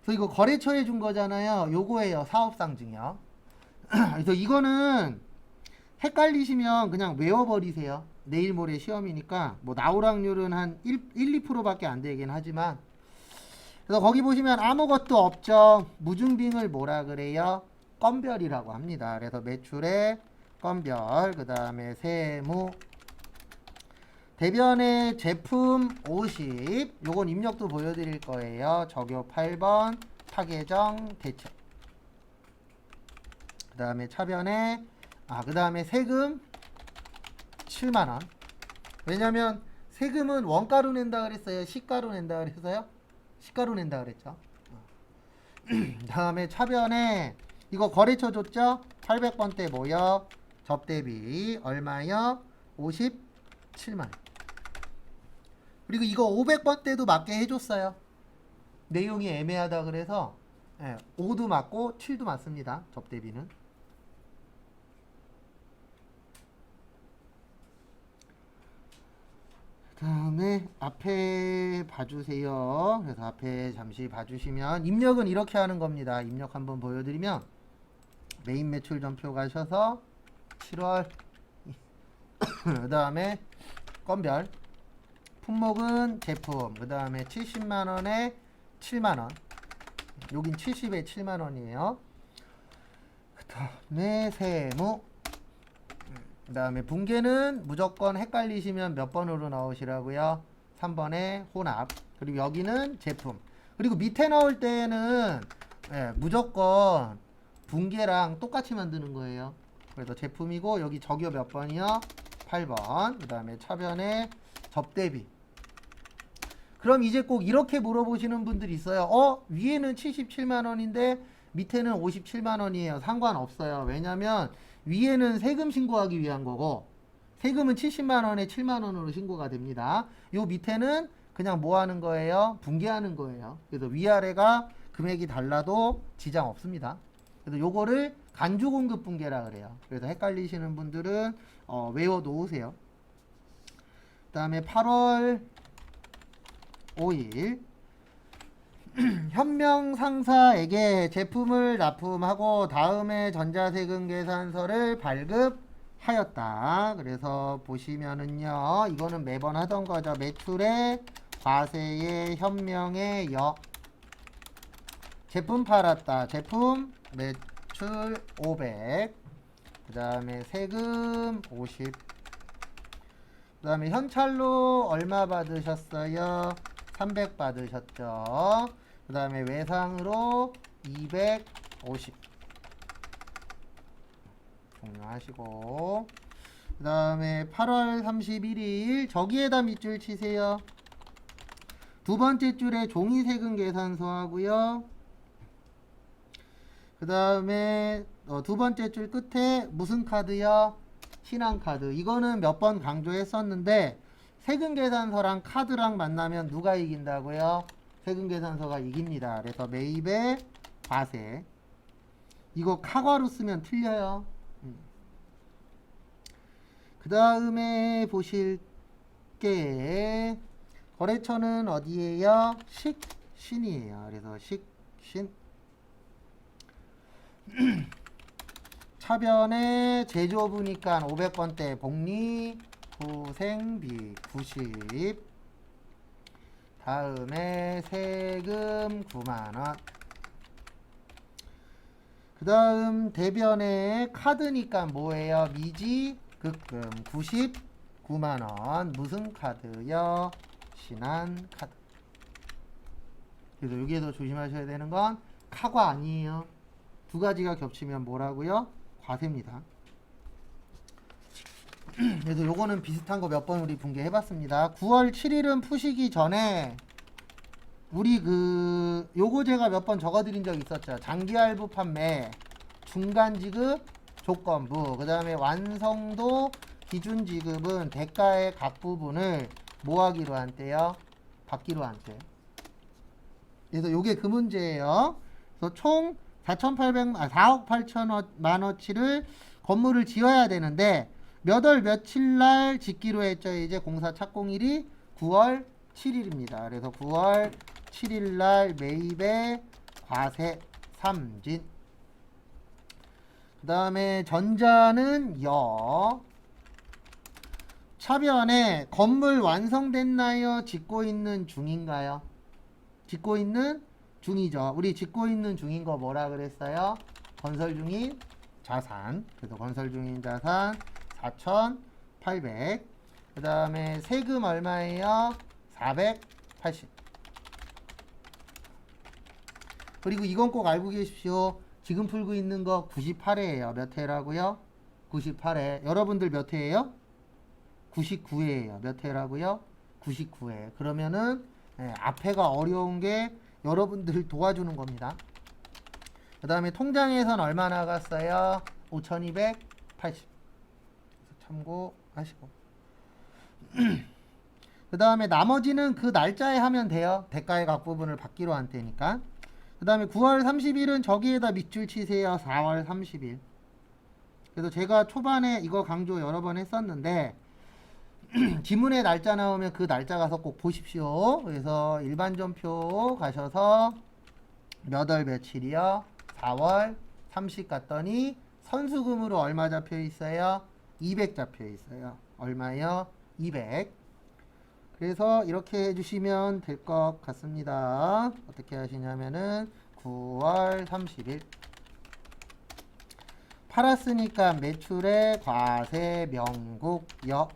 그래서 이거 거래처에 준 거잖아요. 요거예요. 사업상 증여. 그래서 이거는 헷갈리시면 그냥 외워버리세요. 내일 모레 시험이니까 뭐 나올 확률은 한 2%밖에 안 되긴 하지만, 그래서 거기 보시면 아무것도 없죠. 무증빙을 뭐라 그래요? 건별이라고 합니다. 그래서 매출의 건별, 그 다음에 세무, 대변의 제품 50, 요건 입력도 보여드릴 거예요. 적요 8번, 타계정 대책. 그 다음에 차변에, 그 다음에 세금 7만원. 왜냐면 세금은 원가로 낸다 그랬어요? 시가로 낸다 그랬어요? 시가로 낸다 그랬죠. 그 다음에 차변에 이거 거래처 줬죠? 800번대 뭐요? 접대비 얼마요? 57만원. 그리고 이거 500번대도 맞게 해줬어요. 내용이 애매하다 그래서 5도 맞고 7도 맞습니다. 접대비는. 그 다음에 앞에 봐주세요. 그래서 앞에 잠시 봐주시면 입력은 이렇게 하는 겁니다. 입력 한번 보여드리면 메인 매출 전표 가셔서 7월 그 다음에 건별 품목은 제품, 그 다음에 70만원에 7만원, 여긴 70에 7만원이에요. 그 다음에 세무, 그 다음에 분계는 무조건 헷갈리시면 몇 번으로 나오시라고요? 3번에 혼합. 그리고 여기는 제품. 그리고 밑에 나올 때는 무조건 분계랑 똑같이 만드는 거예요. 그래서 제품이고 여기 적요 몇 번이요? 8번. 그 다음에 차변에 접대비. 그럼 이제 꼭 이렇게 물어보시는 분들이 있어요. 위에는 77만원인데 밑에는 57만원이에요. 상관없어요. 왜냐면 위에는 세금 신고하기 위한 거고 세금은 70만원에 7만원으로 신고가 됩니다. 요 밑에는 그냥 뭐 하는 거예요? 분계하는 거예요. 그래서 위아래가 금액이 달라도 지장 없습니다. 그래서 요거를 간주공급 분계라 그래요. 그래서 헷갈리시는 분들은 외워 놓으세요. 그 다음에 8월 5일 현명 상사에게 제품을 납품하고 다음에 전자세금 계산서를 발급하였다. 그래서 보시면은요, 이거는 매번 하던 거죠. 매출의 과세의 현명의 제품 팔았다. 제품 매출 500. 그 다음에 세금 50. 그 다음에 현찰로 얼마 받으셨어요? 300 받으셨죠. 그 다음에 외상으로 250 종료하시고, 그 다음에 8월 31일 저기에다 밑줄 치세요. 두 번째 줄에 종이세금 계산서 하고요. 그 다음에 두 번째 줄 끝에 무슨 카드요? 신한카드. 이거는 몇 번 강조했었는데 세금 계산서랑 카드랑 만나면 누가 이긴다고요? 세금 계산서가 이깁니다. 그래서 매입의 과세. 이거 카과로 쓰면 틀려요. 그 다음에 보실 게 거래처는 어디예요? 식신이에요. 그래서 식신. 차변에 제조부니까 500번대 복리 후생비 90. 다음에 세금 9만원. 그 다음 대변에 카드니까 뭐예요? 미지 급금 99만원. 무슨 카드요? 신한카드. 그래서 여기에서 조심하셔야 되는 건 카과 아니에요. 두 가지가 겹치면 뭐라고요? 과세입니다. 그래서 요거는 비슷한 거 몇 번 우리 분개해봤습니다. 9월 7일은 푸시기 전에 우리 요거 제가 몇 번 적어드린 적 있었죠. 장기할부 판매, 중간지급, 조건부, 그 다음에 완성도 기준지급은 대가의 각 부분을 뭐 하기로 한대요? 받기로 한대. 그래서 요게 그 문제예요. 그래서 총 4억 8천만원치를 건물을 지어야 되는데 몇 월 며칠 날 짓기로 했죠. 이제 공사 착공일이 9월 7일입니다. 그래서 9월 7일 날 매입에 과세 삼진. 그 다음에 전자는 여. 차변에 건물 완성됐나요? 짓고 있는 중인가요? 짓고 있는 중이죠. 우리 짓고 있는 중인 거 뭐라 그랬어요? 건설 중인 자산. 그래서 건설 중인 자산 4,800. 그 다음에 세금 얼마예요? 480. 그리고 이건 꼭 알고 계십시오. 지금 풀고 있는 거 98회예요. 몇 회라고요? 98회. 여러분들 몇 회예요? 99회예요. 몇 회라고요? 99회. 그러면은 앞에가 어려운 게 여러분들을 도와주는 겁니다. 그 다음에 통장에선 얼마 나갔어요? 5,280. 참고하시고. 그 다음에 나머지는 그 날짜에 하면 돼요. 대가의 각 부분을 받기로 한 테니까. 그 다음에 9월 30일은 저기에다 밑줄 치세요. 4월 30일. 그래서 제가 초반에 이거 강조 여러 번 했었는데 지문에 날짜 나오면 그 날짜 가서 꼭 보십시오. 그래서 일반전표 가셔서 몇 월 며칠이요? 4월 30 갔더니 선수금으로 얼마 잡혀 있어요? 200 잡혀 있어요. 얼마요? 200. 그래서 이렇게 해주시면 될 것 같습니다. 어떻게 하시냐면은 9월 30일 팔았으니까 매출의 과세 명국 여.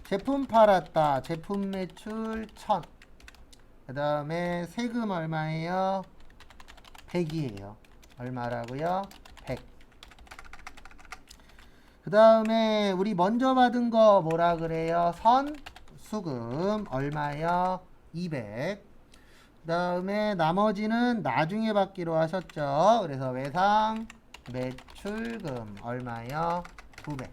제품 팔았다. 제품 매출 1000. 그 다음에 세금 얼마예요? 100이에요. 얼마라고요? 100. 그 다음에 우리 먼저 받은 거 뭐라 그래요? 선수금 얼마요? 200. 그 다음에 나머지는 나중에 받기로 하셨죠. 그래서 외상 매출금 얼마요? 900.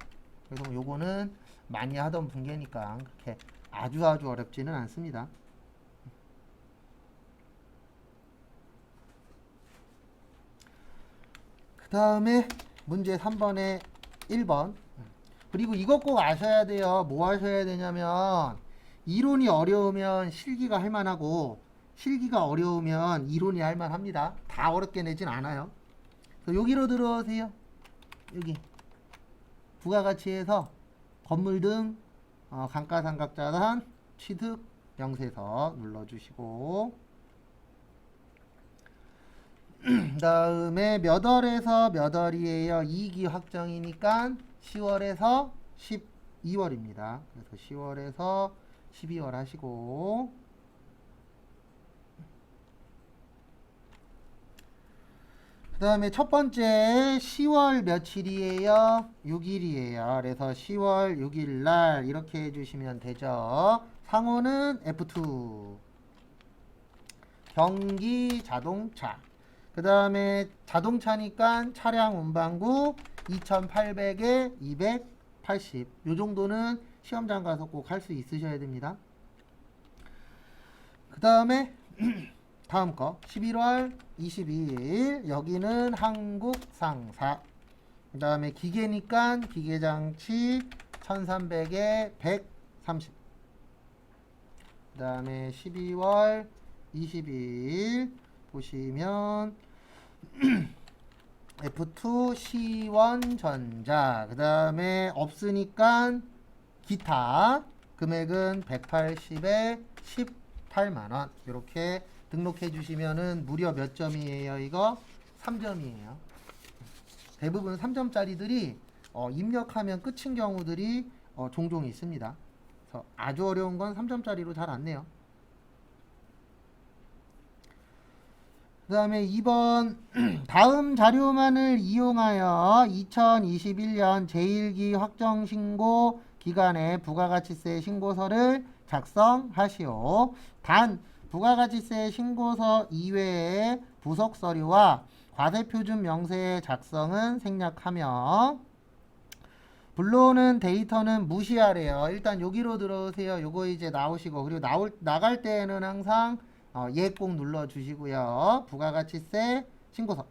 그래서 요거는 많이 하던 분계니까 그렇게 아주 어렵지는 않습니다. 그 다음에 문제 3번에 1번. 그리고 이것 꼭 아셔야 돼요. 뭐 하셔야 되냐면 이론이 어려우면 실기가 할만하고 실기가 어려우면 이론이 할만합니다. 다 어렵게 내진 않아요. 그래서 여기로 들어오세요. 여기 부가가치에서 건물 등 감가상각자산 취득 명세서 눌러주시고 그 다음에 몇 월에서 몇 월이에요? 2기 확정이니까 10월에서 12월입니다. 그래서 10월에서 12월 하시고 그 다음에 첫 번째 10월 며칠이에요? 6일이에요. 그래서 10월 6일 날 이렇게 해주시면 되죠. 상호는 F2 경기 자동차. 그 다음에 자동차니까 차량 운반구 2800에 280. 요 정도는 시험장 가서 꼭 할 수 있으셔야 됩니다. 그 다음에 다음 거 11월 22일 여기는 한국상사. 그 다음에 기계니까 기계장치 1300에 130. 그 다음에 12월 22일 보시면 F2 시원전자. 그 다음에 없으니까 기타. 금액은 180에 18만원. 이렇게 등록해 주시면은 무려 몇 점이에요? 이거 3점이에요. 대부분 3점짜리들이 입력하면 끝인 경우들이 종종 있습니다. 그래서 아주 어려운 건 3점짜리로 잘 안 내요. 그 다음에 2번 다음 자료만을 이용하여 2021년 제1기 확정신고 기간에 부가가치세 신고서를 작성하시오. 단 부가가치세 신고서 이외의 부속서류와 과세표준 명세의 작성은 생략하며 불러오는 데이터는 무시하래요. 일단 여기로 들어오세요. 요거 이제 나오시고 그리고 나갈 때에는 항상 예 꼭 눌러주시고요. 부가가치세 신고서.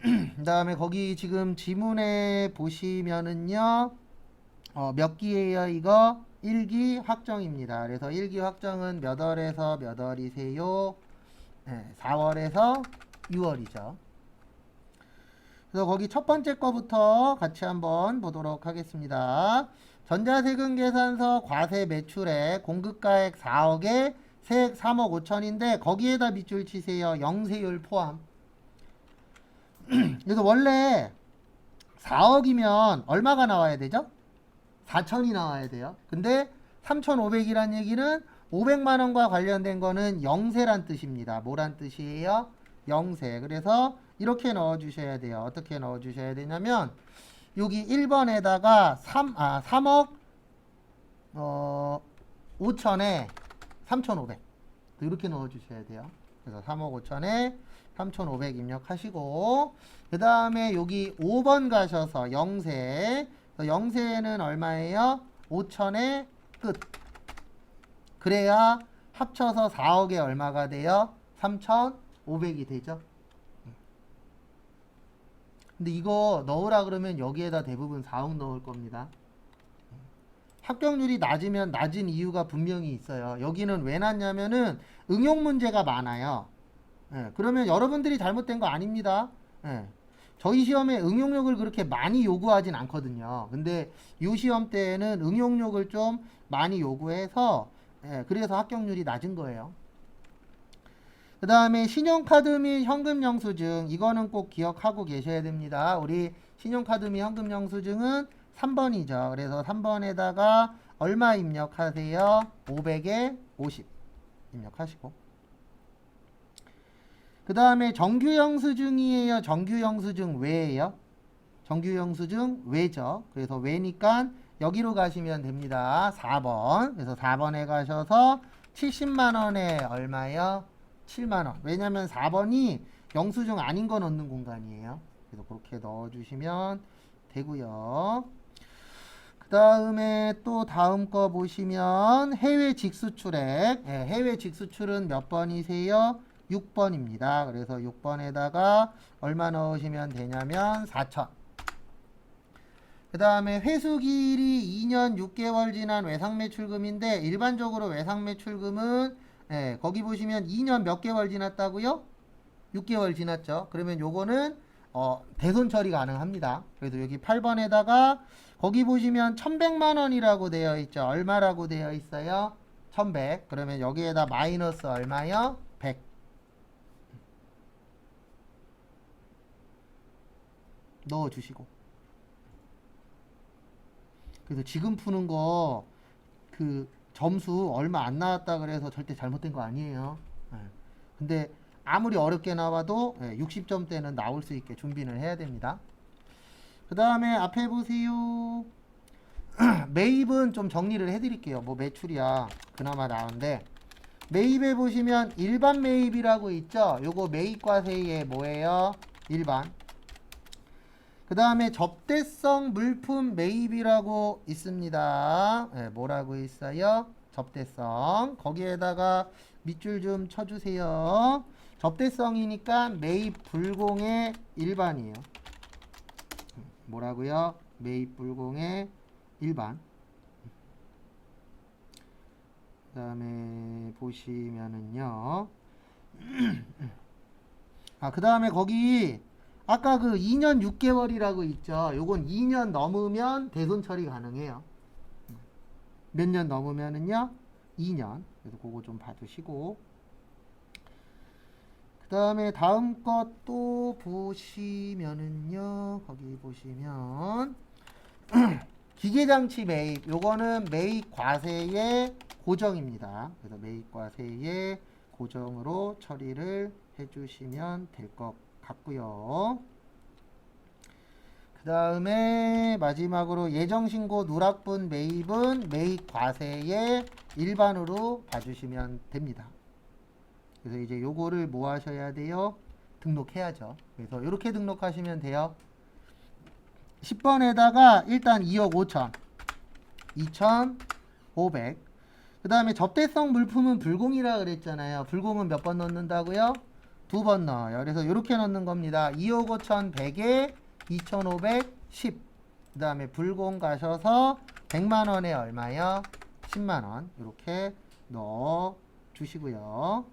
그 다음에 거기 지금 지문에 보시면은요. 몇 기예요 이거? 1기 확정입니다. 그래서 1기 확정은 몇 월에서 몇 월이세요? 네, 4월에서 6월이죠. 그래서 거기 첫 번째 거부터 같이 한번 보도록 하겠습니다. 전자세금 계산서 과세 매출액 공급가액 4억에 세액 3억 5천인데 거기에다 밑줄 치세요. 영세율 포함. 그래서 원래 4억이면 얼마가 나와야 되죠? 4천이 나와야 돼요. 근데 3,500이란 얘기는 500만원과 관련된 거는 영세란 뜻입니다. 뭐란 뜻이에요? 영세. 그래서 이렇게 넣어주셔야 돼요. 어떻게 넣어주셔야 되냐면 여기 1번에다가 3억 5천에 3,500 이렇게 넣어주셔야 돼요. 그래서 3억 5천에 3,500 입력하시고 그 다음에 여기 5번 가셔서 영세. 영세는 얼마예요? 5천에 끝. 그래야 합쳐서 4억에 얼마가 돼요? 3,500이 되죠. 근데 이거 넣으라 그러면 여기에다 대부분 4억 넣을 겁니다. 합격률이 낮으면 낮은 이유가 분명히 있어요. 여기는 왜 낮냐면은 응용 문제가 많아요. 그러면 여러분들이 잘못된 거 아닙니다. 저희 시험에 응용력을 그렇게 많이 요구하진 않거든요. 근데 이 시험 때에는 응용력을 좀 많이 요구해서 그래서 합격률이 낮은 거예요. 그 다음에 신용카드 및 현금 영수증 이거는 꼭 기억하고 계셔야 됩니다. 우리 신용카드 및 현금 영수증은 3번이죠. 그래서 3번에다가 얼마 입력하세요? 500에 50 입력하시고 그 다음에 정규영수증이에요. 정규영수증 외예요. 정규영수증 외죠. 그래서 외니까 여기로 가시면 됩니다. 4번. 그래서 4번에 가셔서 70만원에 얼마요? 7만원. 왜냐면 4번이 영수증 아닌 거 넣는 공간이에요. 그래서 그렇게 넣어주시면 되고요. 그 다음에 또 다음 거 보시면 해외 직수출액. 해외 직수출은 몇 번이세요? 6번입니다. 그래서 6번에다가 얼마 넣으시면 되냐면 4천. 그 다음에 회수기일이 2년 6개월 지난 외상매출금인데 일반적으로 외상매출금은 거기 보시면 2년 몇 개월 지났다고요? 6개월 지났죠. 그러면 요거는 대손 처리 가능합니다. 그래서 여기 8번에다가 거기 보시면 1,100만원이라고 되어 있죠. 얼마라고 되어 있어요? 1,100. 그러면 여기에다 마이너스 얼마요? 100. 넣어주시고. 그래서 지금 푸는 거 그 점수 얼마 안 나왔다 그래서 절대 잘못된 거 아니에요. 근데 아무리 어렵게 나와도 60점대는 나올 수 있게 준비를 해야 됩니다. 그 다음에 앞에 보세요. 매입은 좀 정리를 해드릴게요. 뭐 매출이야 그나마 나은데 매입에 보시면 일반 매입이라고 있죠. 요거 매입과세의 뭐예요? 일반. 그 다음에 접대성 물품 매입이라고 있습니다. 뭐라고 있어요? 접대성. 거기에다가 밑줄 좀 쳐주세요. 접대성이니까 매입 불공의 일반이에요. 뭐라고요? 매입 불공의 일반. 그 다음에 보시면은요. 그 다음에 거기 아까 그 2년 6개월이라고 있죠. 요건 2년 넘으면 대손 처리 가능해요. 몇 년 넘으면은요? 2년. 그래서 그거 좀 봐두시고. 그 다음에 다음 것도 보시면은요. 거기 보시면 기계장치 매입. 요거는 매입 과세의 고정입니다. 그래서 매입 과세의 고정으로 처리를 해주시면 될 것 같고요. 그 다음에 마지막으로 예정신고 누락분 매입은 매입 과세의 일반으로 봐주시면 됩니다. 그래서 이제 요거를 뭐 하셔야 돼요? 등록해야죠. 그래서 이렇게 등록하시면 돼요. 10번에다가 일단 2억 5천 2,500. 그 다음에 접대성 물품은 불공이라 그랬잖아요. 불공은 몇 번 넣는다고요? 2번 넣어요. 그래서 이렇게 넣는 겁니다. 2억 5천 100에 2,500 10. 그 다음에 불공 가셔서 100만원에 얼마요? 10만원. 이렇게 넣어 주시고요.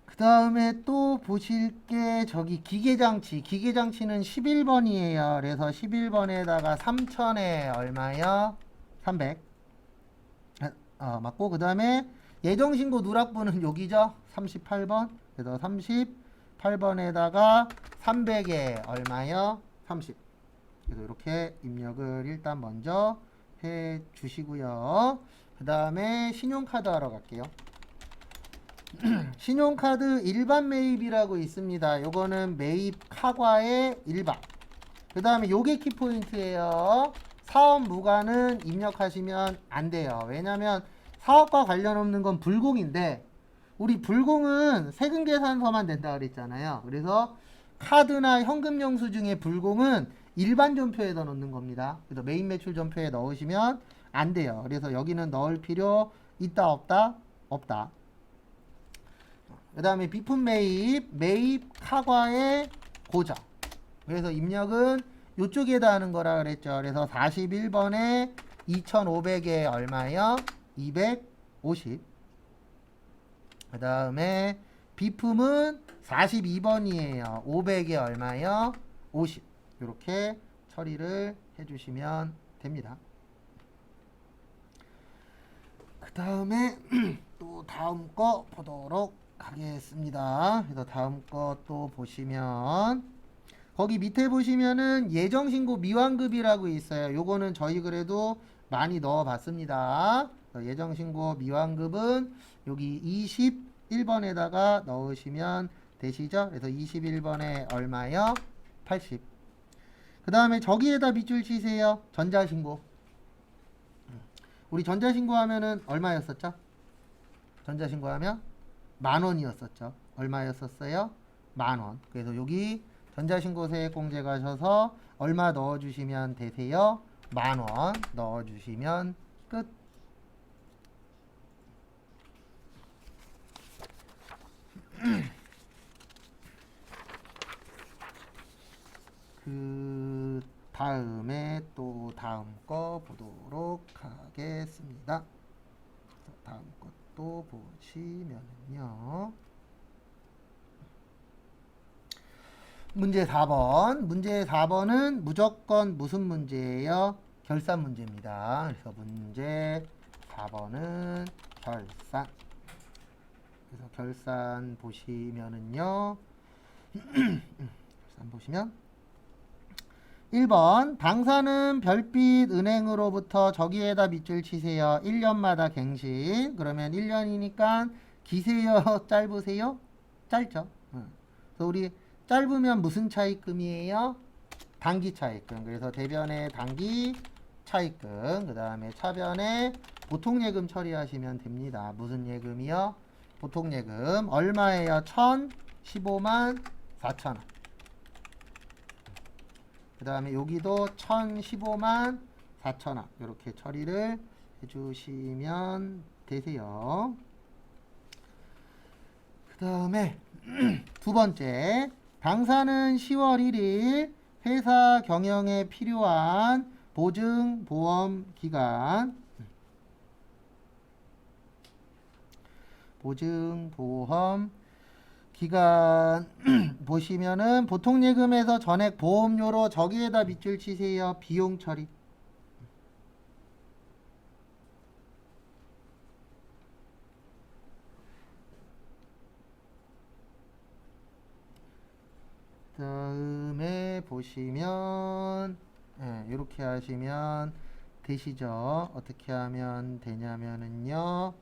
그 다음에 또 보실 게 저기 기계장치. 기계장치는 11번이에요. 그래서 11번에다가 3,000에 얼마요? 300. 맞고, 그 다음에 예정신고 누락분은 여기죠? 38번. 그래서 38번에다가 300에 얼마요? 30. 그래서 이렇게 입력을 일단 먼저 해 주시고요. 그 다음에 신용카드 하러 갈게요. 신용카드 일반 매입이라고 있습니다. 요거는 매입 카과의 일반. 그 다음에 요게 키포인트예요. 사업 무과는 입력하시면 안 돼요. 왜냐면 사업과 관련 없는 건 불공인데 우리 불공은 세금 계산서만 된다 그랬잖아요. 그래서 카드나 현금 영수 중에 불공은 일반 전표에다 넣는 겁니다. 그래서 매입 매출 전표에 넣으시면 안 돼요. 그래서 여기는 넣을 필요 있다 없다? 없다. 그 다음에 비품 매입, 매입 카과의 고정. 그래서 입력은 이쪽에다 하는 거라 그랬죠. 그래서 41번에 2,500에 얼마요? 250. 그 다음에 비품은 42번이에요. 500에 얼마요? 50. 이렇게 처리를 해주시면 됩니다. 그 다음에 또 다음 거 보도록 하겠습니다. 그래서 다음 거 또 보시면 거기 밑에 보시면은 예정신고 미완급이라고 있어요. 요거는 저희 그래도 많이 넣어 봤습니다. 예정신고 미완급은 여기 21번에다가 넣으시면 되시죠. 그래서 21번에 얼마요? 80. 그 다음에 저기에다 밑줄 치세요. 전자신고. 우리 전자신고 하면은 얼마였었죠? 전자신고 하면 만원이었었죠. 얼마였었어요? 만원. 그래서 여기 전자신고세액공제 가셔서 얼마 넣어주시면 되세요? 만원 넣어주시면 끝. 그 다음에 또 다음 거 보도록 하겠습니다. 다음 것도 보시면요. 문제 4번. 문제 4번은 무조건 무슨 문제예요? 결산 문제입니다. 그래서 문제 4번은 결산. 그래서 결산 보시면은요. 결산 보시면 1번 당사는 별빛 은행으로부터 저기에다 밑줄 치세요. 1년마다 갱신. 그러면 1년이니까 기세요? 짧으세요? 짧죠. 그래서 우리 짧으면 무슨 차입금이에요? 단기 차입금. 그래서 대변에 단기 차입금. 그 다음에 차변에 보통예금 처리하시면 됩니다. 무슨 예금이요? 보통예금. 얼마예요? 1,015만 4천원. 그 다음에 여기도 1,015만 4천원. 이렇게 처리를 해주시면 되세요. 그 다음에 두 번째. 당사는 10월 1일 회사 경영에 필요한 보증보험 기간 기간 보시면은 보통 예금에서 전액 보험료로 저기에다 밑줄 치세요. 비용 처리. 다음에 보시면 이렇게 하시면 되시죠. 어떻게 하면 되냐면은요.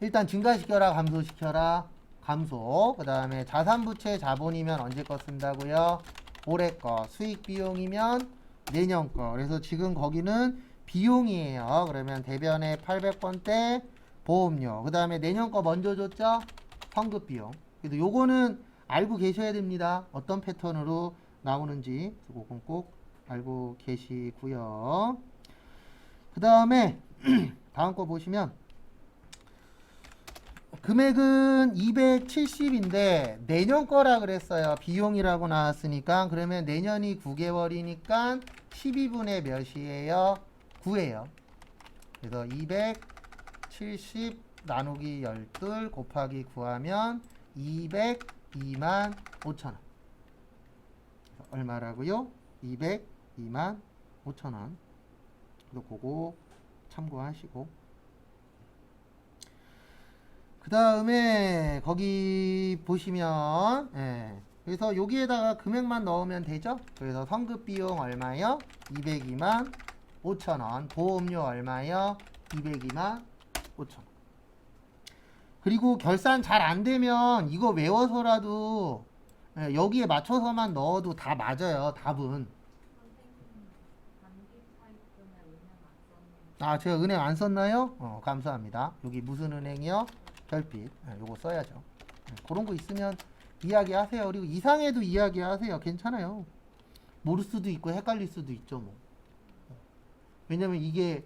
일단 증가시켜라, 감소시켜라. 감소. 그 다음에 자산부채 자본이면 언제 거 쓴다고요? 올해 거. 수익 비용이면 내년 거. 그래서 지금 거기는 비용이에요. 그러면 대변에 800번대 보험료. 그 다음에 내년 거 먼저 줬죠? 성급 비용. 그래서 요거는 알고 계셔야 됩니다. 어떤 패턴으로 나오는지. 그건 꼭 알고 계시고요. 그 다음에 다음 거 보시면 금액은 270인데 내년 거라 그랬어요. 비용이라고 나왔으니까. 그러면 내년이 9개월이니까 12분의 몇이에요? 9예요. 그래서 270 나누기 12 곱하기 9하면 202만 5천원. 얼마라고요? 202만 5천원. 그래서 그거 참고하시고. 그 다음에 거기 보시면 그래서 여기에다가 금액만 넣으면 되죠. 그래서 성급 비용 얼마요? 202만 5천원. 보험료 얼마요? 202만 5천원. 그리고 결산 잘 안되면 이거 외워서라도 여기에 맞춰서만 넣어도 다 맞아요. 답은. 아, 제가 은행 안 썼나요? 감사합니다. 여기 무슨 은행이요? 별빛. 요거 써야죠. 그런 거 있으면 이야기하세요. 그리고 이상해도 이야기하세요. 괜찮아요. 모를 수도 있고 헷갈릴 수도 있죠. 뭐. 왜냐면 이게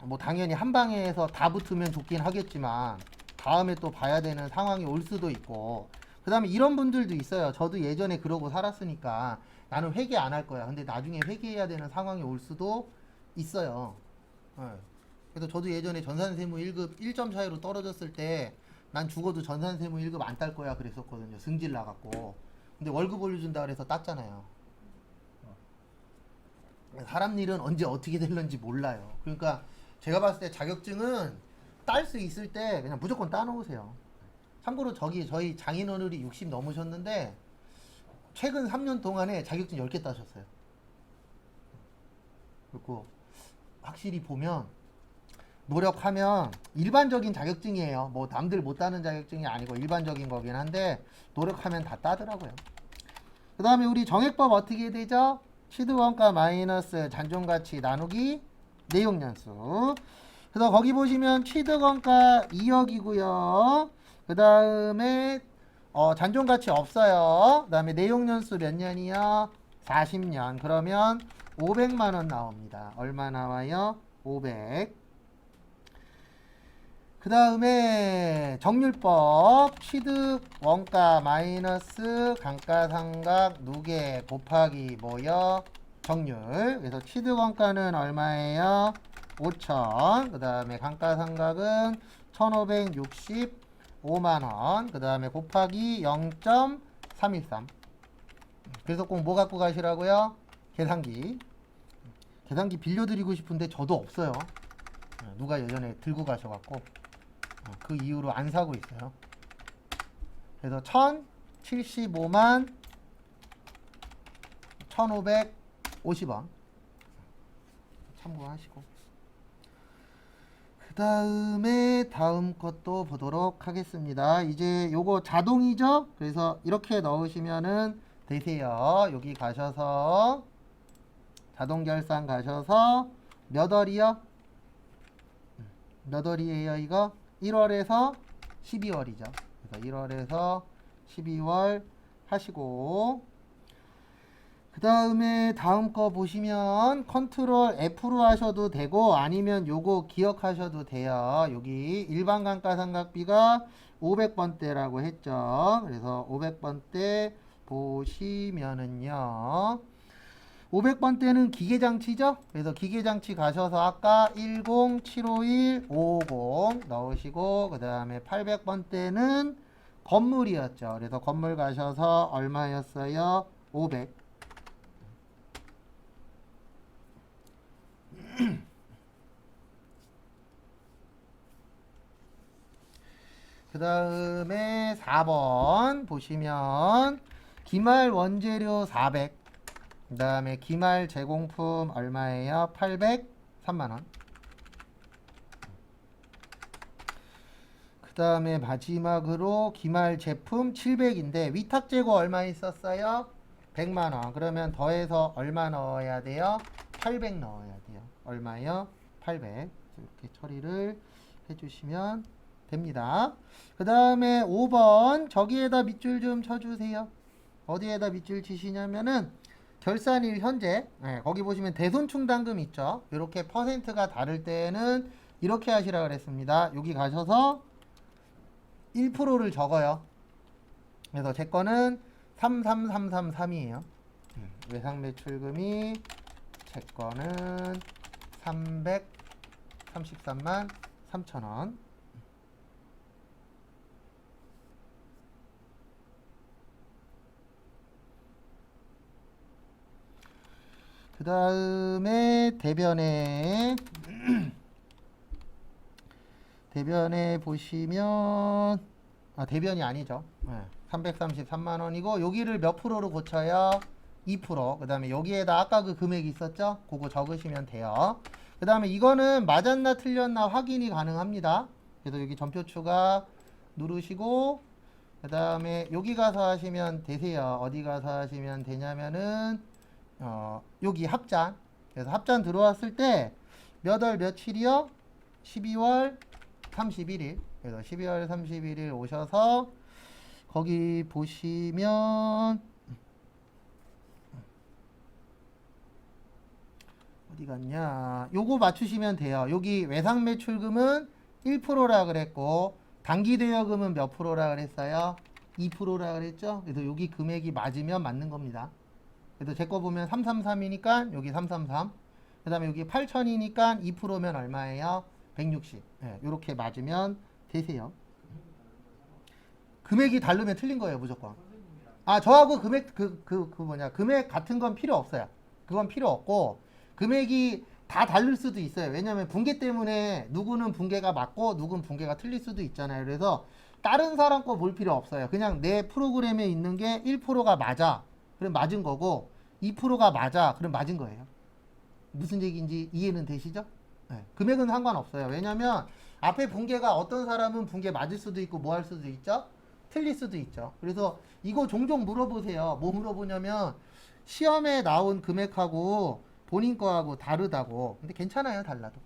뭐 당연히 한 방에서 다 붙으면 좋긴 하겠지만 다음에 또 봐야 되는 상황이 올 수도 있고, 그 다음에 이런 분들도 있어요. 저도 예전에 그러고 살았으니까 나는 회계 안 할 거야. 근데 나중에 회계해야 되는 상황이 올 수도 있어요. 그래서 저도 예전에 전산세무 1급 1점 차이로 떨어졌을 때 난 죽어도 전산세무 1급 안 딸 거야 그랬었거든요. 승질 나갖고. 근데 월급 올려준다 그래서 땄잖아요. 사람 일은 언제 어떻게 될런지 몰라요. 그러니까 제가 봤을 때 자격증은 딸 수 있을 때 그냥 무조건 따놓으세요. 참고로 저희 장인어른이 60 넘으셨는데 최근 3년 동안에 자격증 10개 따셨어요. 그리고 확실히 보면 노력하면 일반적인 자격증이에요. 뭐 남들 못 따는 자격증이 아니고 일반적인 거긴 한데 노력하면 다 따더라고요. 그 다음에 우리 정액법 어떻게 되죠? 취득원가 마이너스 잔존가치 나누기 내용연수. 그래서 거기 보시면 취득원가 2억이고요. 그 다음에 잔존가치 없어요. 그 다음에 내용연수 몇 년이요? 40년. 그러면 500만원 나옵니다. 얼마 나와요? 500. 그 다음에 정률법 취득 원가 마이너스 감가상각 누계 곱하기 뭐요? 정률. 그래서 취득 원가는 얼마예요? 5천. 그 다음에 감가상각은 1565만원. 그 다음에 곱하기 0.313. 그래서 꼭 뭐 갖고 가시라고요? 계산기. 계산기 빌려드리고 싶은데 저도 없어요. 누가 예전에 들고 가셔갖고 그 이후로 안 사고 있어요. 그래서 1075만 1550원 참고하시고, 그 다음에 다음 것도 보도록 하겠습니다. 이제 요거 자동이죠. 그래서 이렇게 넣으시면은 되세요. 여기 가셔서 자동 결산 가셔서 몇 월이요? 몇 월이에요 이거? 1월에서 12월이죠. 그래서 1월에서 12월 하시고, 그 다음에 다음 거 보시면 컨트롤 F로 하셔도 되고 아니면 요거 기억하셔도 돼요. 여기 일반 감가상각비가 500번대라고 했죠. 그래서 500번대 보시면은요, 500번대는 기계장치죠. 그래서 기계장치 가셔서 아까 1075150 넣으시고 그 다음에 800번대는 건물이었죠. 그래서 건물 가셔서 얼마였어요? 500. 그 다음에 4번 보시면 기말 원재료 400. 그 다음에 기말 제공품 얼마예요? 803만원. 그 다음에 마지막으로 기말 제품 700인데 위탁 재고 얼마 있었어요? 100만원. 그러면 더해서 얼마 넣어야 돼요? 800 넣어야 돼요. 얼마요? 800. 이렇게 처리를 해주시면 됩니다. 그 다음에 5번 저기에다 밑줄 좀 쳐주세요. 어디에다 밑줄 치시냐면은 결산일 현재, 거기 보시면 대손충당금 있죠. 이렇게 퍼센트가 다를 때는 이렇게 하시라 그랬습니다. 여기 가셔서 1%를 적어요. 그래서 제 거는 33333이에요. 외상 매출금이 제 거는 333만 3천원. 그 다음에 대변에 대변에 보시면 대변이 아니죠. 333만원이고 여기를 몇 프로로 고쳐요? 2%. 그 다음에 여기에다 아까 그 금액이 있었죠? 그거 적으시면 돼요. 그 다음에 이거는 맞았나 틀렸나 확인이 가능합니다. 그래서 여기 전표 추가 누르시고 그 다음에 여기 가서 하시면 되세요. 어디 가서 하시면 되냐면은 여기 합잔. 그래서 합잔 들어왔을 때 몇 월 며칠이요? 12월 31일. 그래서 12월 31일 오셔서 거기 보시면 어디 갔냐? 요거 맞추시면 돼요. 여기 외상 매출금은 1%라 그랬고 단기 대여금은 몇 프로라 그랬어요? 2%라 그랬죠? 그래서 여기 금액이 맞으면 맞는 겁니다. 그래서 제 거 보면 333이니까 여기 333. 그 다음에 여기 8,000이니까 2%면 얼마예요? 160. 이렇게 맞으면 되세요. 금액이 다르면 틀린 거예요, 무조건. 저하고 금액, 금액 같은 건 필요 없어요. 그건 필요 없고, 금액이 다 다를 수도 있어요. 왜냐면 분계 때문에 누구는 분계가 맞고, 누구는 분계가 틀릴 수도 있잖아요. 그래서 다른 사람 거 볼 필요 없어요. 그냥 내 프로그램에 있는 게 1%가 맞아. 그럼 맞은 거고 2%가 맞아. 그럼 맞은 거예요. 무슨 얘기인지 이해는 되시죠? 금액은 상관없어요. 왜냐면 앞에 분계가 어떤 사람은 분계 맞을 수도 있고 뭐 할 수도 있죠? 틀릴 수도 있죠. 그래서 이거 종종 물어보세요. 뭐 물어보냐면 시험에 나온 금액하고 본인 거하고 다르다고. 근데 괜찮아요. 달라도.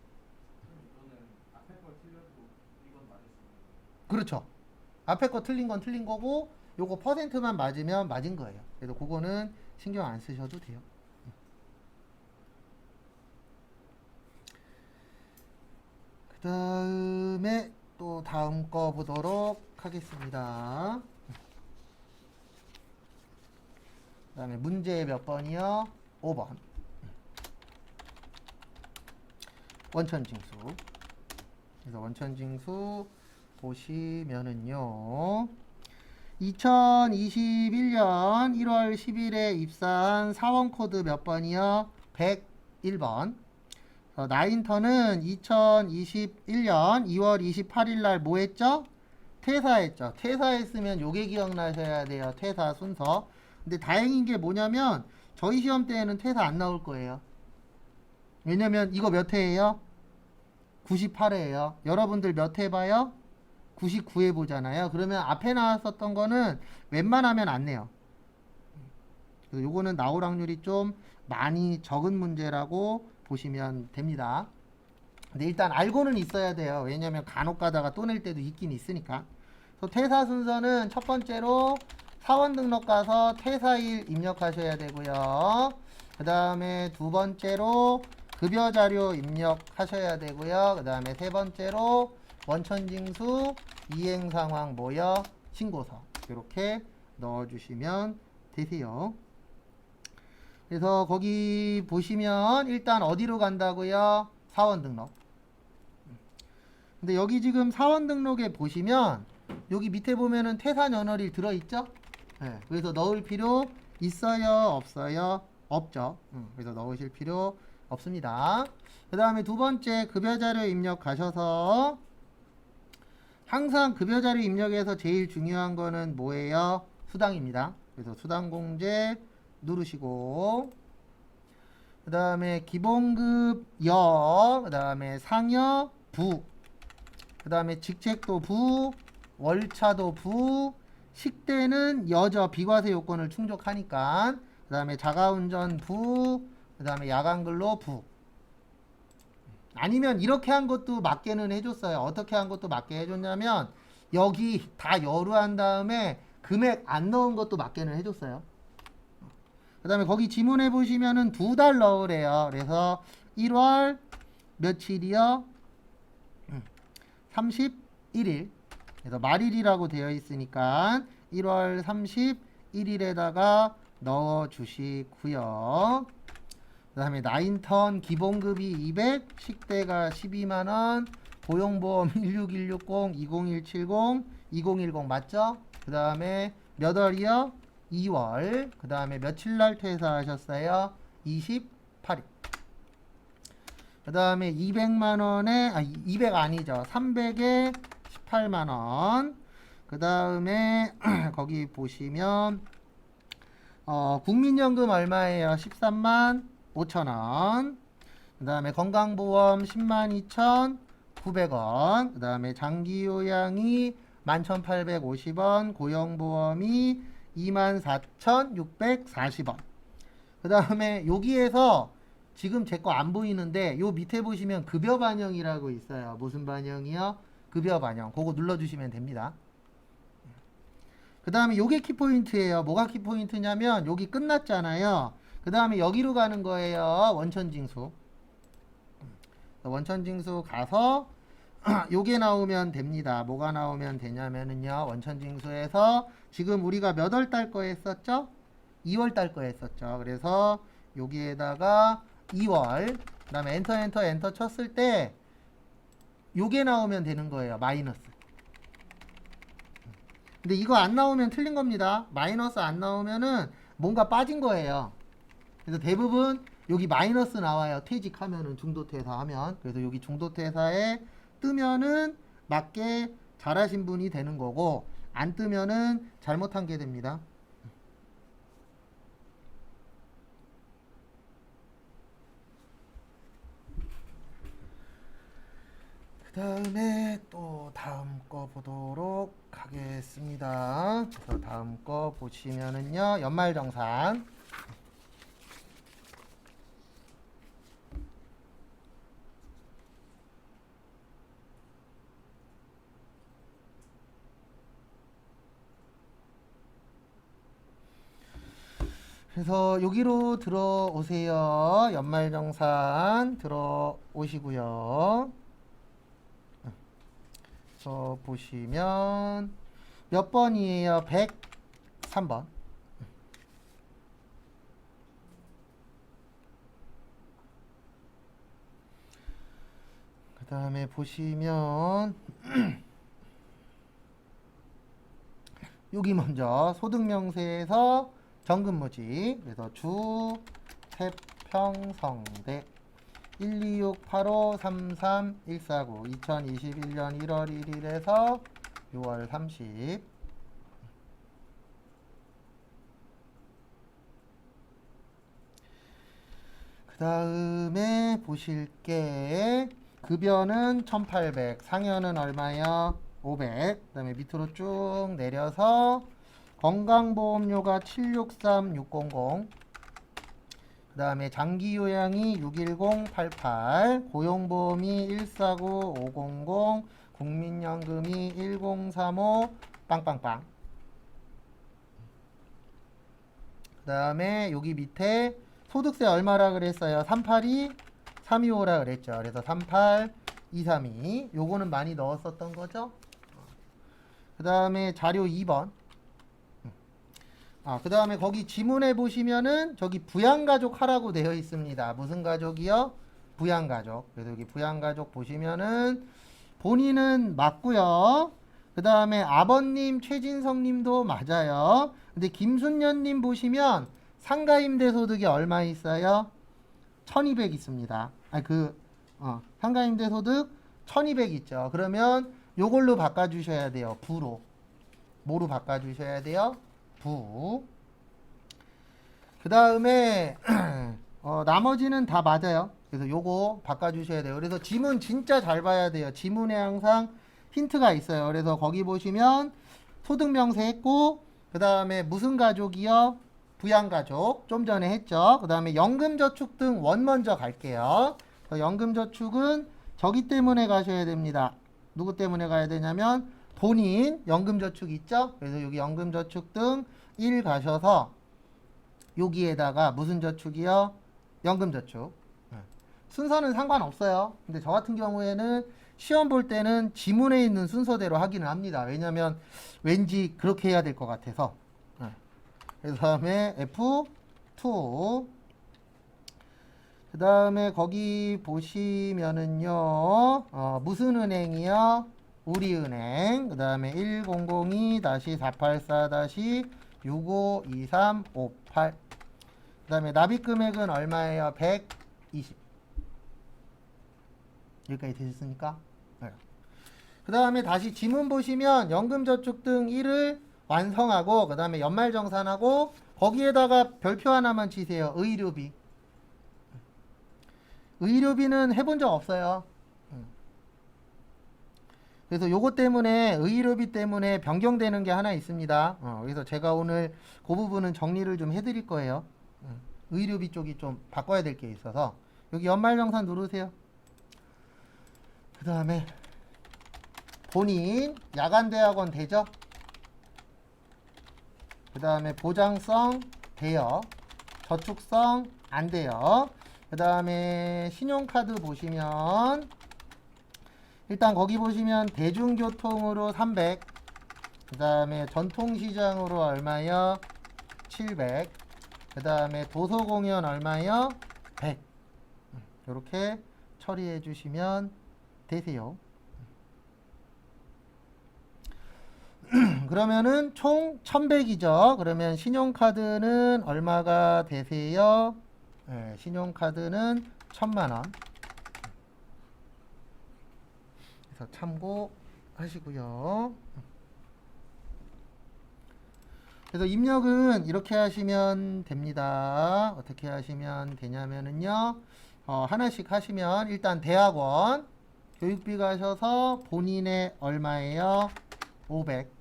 그렇죠. 앞에 거 틀린 건 틀린 거고 요거 퍼센트만 맞으면 맞은 거예요. 그래서 그거는 신경 안 쓰셔도 돼요. 그 다음에 또 다음 거 보도록 하겠습니다. 그 다음에 문제 몇 번이요? 5번. 원천징수. 그래서 원천징수 보시면은요. 2021년 1월 10일에 입사한 사원코드 몇 번이요? 101번. 나인턴은 2021년 2월 28일 날 뭐 했죠? 퇴사했죠. 퇴사했으면 요게 기억나셔야 돼요. 퇴사 순서. 근데 다행인 게 뭐냐면 저희 시험 때에는 퇴사 안 나올 거예요. 왜냐면 이거 몇 회예요? 98회예요. 여러분들 몇 회 봐요? 99회 보잖아요. 그러면 앞에 나왔었던 거는 웬만하면 안 내요. 그래서 요거는 나올 확률이 좀 많이 적은 문제라고 보시면 됩니다. 근데 일단 알고는 있어야 돼요. 왜냐면 간혹 가다가 또 낼 때도 있긴 있으니까. 그래서 퇴사 순서는 첫 번째로 사원 등록 가서 퇴사일 입력하셔야 되고요. 그 다음에 두 번째로 급여 자료 입력하셔야 되고요. 그 다음에 세 번째로 원천징수 이행 상황 모여 신고서 이렇게 넣어주시면 되세요. 그래서 거기 보시면 일단 어디로 간다고요? 사원 등록. 근데 여기 지금 사원 등록에 보시면 여기 밑에 보면은 태산 연월일 들어있죠? 네, 그래서 넣을 필요 있어요? 없어요? 없죠. 그래서 넣으실 필요 없습니다. 그 다음에 두 번째 급여자료 입력 가셔서 항상 급여자료 입력에서 제일 중요한 거는 뭐예요? 수당입니다. 그래서 수당공제 누르시고 그 다음에 기본급 여, 그 다음에 상여 부, 그 다음에 직책도 부, 월차도 부, 식대는 여저 비과세 요건을 충족하니까 그 다음에 자가운전 부, 그 다음에 야간근로 부. 아니면 이렇게 한 것도 맞게는 해줬어요. 어떻게 한 것도 맞게 해줬냐면 여기 다 여루 한 다음에 금액 안 넣은 것도 맞게는 해줬어요. 그 다음에 거기 지문에 보시면은 2달 넣으래요. 그래서 1월 며칠이요? 31일. 그래서 말일이라고 되어 있으니까 1월 31일에다가 넣어 주시고요. 그 다음에 나인턴 기본급이 200, 식대가 12만원, 고용보험 16160, 20170, 2010 맞죠? 그 다음에 몇 월이요? 2월. 그 다음에 며칠날 퇴사하셨어요? 28일. 그 다음에 200만원에, 200 아니죠. 300에 18만원. 그 다음에 거기 보시면 국민연금 얼마예요? 13만 5천원. 그 다음에 건강보험 10만 2,900원. 그 다음에 장기요양이 11,850원. 고용보험이 24,640원. 그 다음에 여기에서 지금 제 거 안 보이는데 요 밑에 보시면 급여 반영이라고 있어요. 무슨 반영이요? 급여 반영. 그거 눌러주시면 됩니다. 그 다음에 요게 키포인트예요. 뭐가 키포인트냐면 여기 끝났잖아요. 그 다음에 여기로 가는 거예요. 원천징수. 원천징수 가서 요게 나오면 됩니다. 뭐가 나오면 되냐면은요. 원천징수에서 지금 우리가 몇 월 달 거 했었죠? 2월 달 거 했었죠. 그래서 여기에다가 2월 그 다음에 엔터 쳤을 때 요게 나오면 되는 거예요. 마이너스. 근데 이거 안 나오면 틀린 겁니다. 마이너스 안 나오면은 뭔가 빠진 거예요. 그래서 대부분 여기 마이너스 나와요. 퇴직하면은 중도퇴사하면. 그래서 여기 중도퇴사에 뜨면은 맞게 잘하신 분이 되는 거고 안 뜨면은 잘못한 게 됩니다. 그 다음에 또 다음 거 보도록 하겠습니다. 그래서 다음 거 보시면은요. 연말정산. 그래서 여기로 들어오세요. 연말정산 들어오시고요. 그래서 보시면 몇 번이에요? 103번. 그 다음에 보시면 여기 먼저 소득명세에서 정근무지. 그래서 주 태평성대 1268533 149 2021년 1월 1일에서 6월 30. 그 다음에 보실 게 급여는 1800, 상여는 얼마요? 500. 그 다음에 밑으로 쭉 내려서 건강보험료가 763600. 그 다음에 장기요양이 61088, 고용보험이 149500, 국민연금이 1035 빵빵빵. 그 다음에 여기 밑에 소득세 얼마라 그랬어요? 382 325라 그랬죠. 그래서 38232. 요거는 많이 넣었었던 거죠. 그 다음에 자료 2번. 그 다음에 거기 지문에 보시면은 저기 부양가족 하라고 되어 있습니다. 무슨 가족이요? 부양가족. 그래서 여기 부양가족 보시면은 본인은 맞고요. 그 다음에 아버님 최진성님도 맞아요. 근데 김순년님 보시면 상가임대소득이 얼마 있어요? 1200 있습니다. 상가임대소득 1200 있죠. 그러면 요걸로 바꿔주셔야 돼요. 부로. 뭐로 바꿔주셔야 돼요? 부. 그 다음에 나머지는 다 맞아요. 그래서 요거 바꿔주셔야 돼요. 그래서 지문 진짜 잘 봐야 돼요. 지문에 항상 힌트가 있어요. 그래서 거기 보시면 소득명세 했고, 그 다음에 무슨 가족이요? 부양가족. 좀 전에 했죠. 그 다음에 연금저축 등 원 먼저 갈게요. 연금저축은 저기 때문에 가셔야 됩니다. 누구 때문에 가야 되냐면 본인 연금저축 있죠? 그래서 여기 연금저축 등 1 가셔서 여기에다가 무슨 저축이요? 연금저축. 순서는 상관없어요. 근데 저 같은 경우에는 시험 볼 때는 지문에 있는 순서대로 하기는 합니다. 왜냐면 왠지 그렇게 해야 될 것 같아서. 그 다음에 F2. 그 다음에 거기 보시면은요, 무슨 은행이요? 우리은행. 그 다음에 1002-484-65238. 그 다음에 납입금액은 얼마예요? 120. 여기까지 되셨습니까? 네. 그 다음에 다시 지문 보시면 연금저축 등 1을 완성하고, 그 다음에 연말정산하고, 거기에다가 별표 하나만 치세요. 의료비. 의료비는 해본 적 없어요. 그래서 요것 때문에 의료비 때문에 변경되는 게 하나 있습니다. 그래서 제가 오늘 그 부분은 정리를 좀 해드릴 거예요. 의료비 쪽이 좀 바꿔야 될 게 있어서 여기 연말정산 누르세요. 그 다음에 본인 야간대학원 되죠? 그 다음에 보장성 돼요. 저축성 안 돼요. 그 다음에 신용카드 보시면 일단 거기 보시면 대중교통으로 300, 그 다음에 전통시장으로 얼마요? 700, 그 다음에 도서공연 얼마요? 100. 이렇게 처리해 주시면 되세요. 그러면은 총 1100이죠. 그러면 신용카드는 얼마가 되세요? 네, 신용카드는 1000만원. 그래서 참고하시고요. 그래서 입력은 이렇게 하시면 됩니다. 어떻게 하시면 되냐면은요. 하나씩 하시면 일단 대학원 교육비 가셔서 본인의 얼마예요? 500.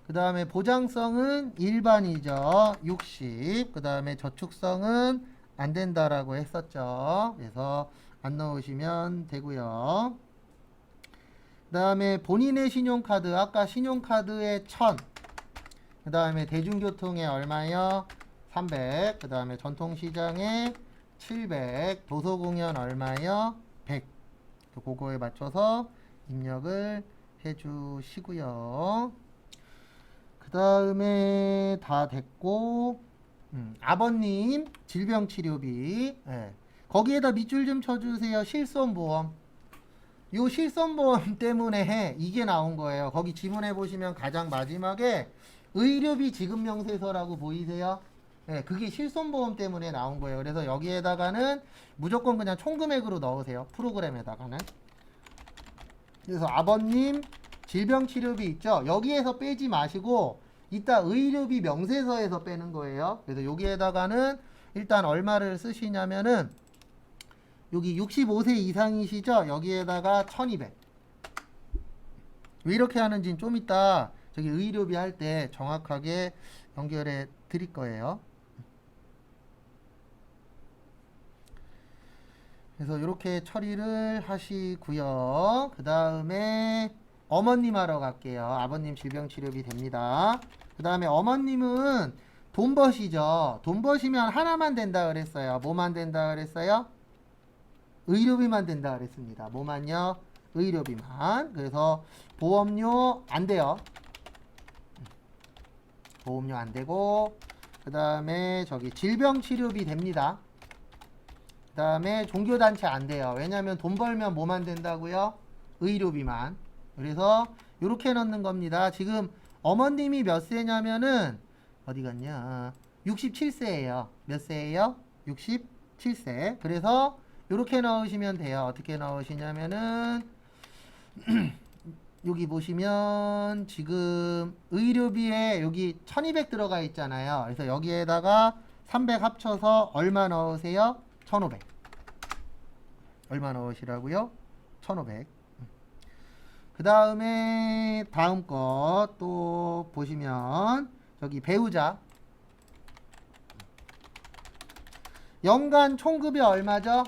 그 다음에 보장성은 일반이죠. 60. 그 다음에 저축성은 안 된다라고 했었죠. 그래서 안 넣으시면 되고요. 그 다음에 본인의 신용카드, 아까 신용카드에 1000. 그 다음에 대중교통에 얼마요? 300. 그 다음에 전통시장에 700. 도서공연 얼마요? 100. 그거에 맞춰서 입력을 해주시고요. 그 다음에 다 됐고, 아버님 질병치료비, 거기에다 밑줄 좀 쳐주세요. 실손보험. 요 실손보험 때문에 이게 나온 거예요. 거기 지문해 보시면 가장 마지막에 의료비 지급명세서라고 보이세요? 그게 실손보험 때문에 나온 거예요. 그래서 여기에다가는 무조건 그냥 총금액으로 넣으세요. 프로그램에다가는. 그래서 아버님 질병치료비 있죠? 여기에서 빼지 마시고 이따 의료비 명세서에서 빼는 거예요. 그래서 여기에다가는 일단 얼마를 쓰시냐면은 여기 65세 이상이시죠? 여기에다가 1200. 왜 이렇게 하는지는 좀 이따 저기 의료비 할 때 정확하게 연결해 드릴 거예요. 그래서 이렇게 처리를 하시고요. 그 다음에 어머님 하러 갈게요. 아버님 질병치료비 됩니다. 그 다음에 어머님은 돈 버시죠. 돈 버시면 하나만 된다 그랬어요. 뭐만 된다 그랬어요? 의료비만 된다 그랬습니다. 뭐만요? 의료비만. 그래서 보험료 안 돼요. 보험료 안 되고, 그 다음에 저기 질병치료비 됩니다. 그 다음에 종교단체 안 돼요. 왜냐면 돈 벌면 뭐만 된다고요? 의료비만. 그래서 이렇게 넣는 겁니다. 지금 어머님이 몇 세냐면은 어디 갔냐? 67세예요. 몇 세예요? 67세. 그래서 이렇게 넣으시면 돼요. 어떻게 넣으시냐면은 여기 보시면 지금 의료비에 여기 1200 들어가 있잖아요. 그래서 여기에다가 300 합쳐서 얼마 넣으세요? 1500. 얼마 넣으시라고요? 1500. 그 다음에 다음 거 또 보시면 저기 배우자 연간 총급여 얼마죠?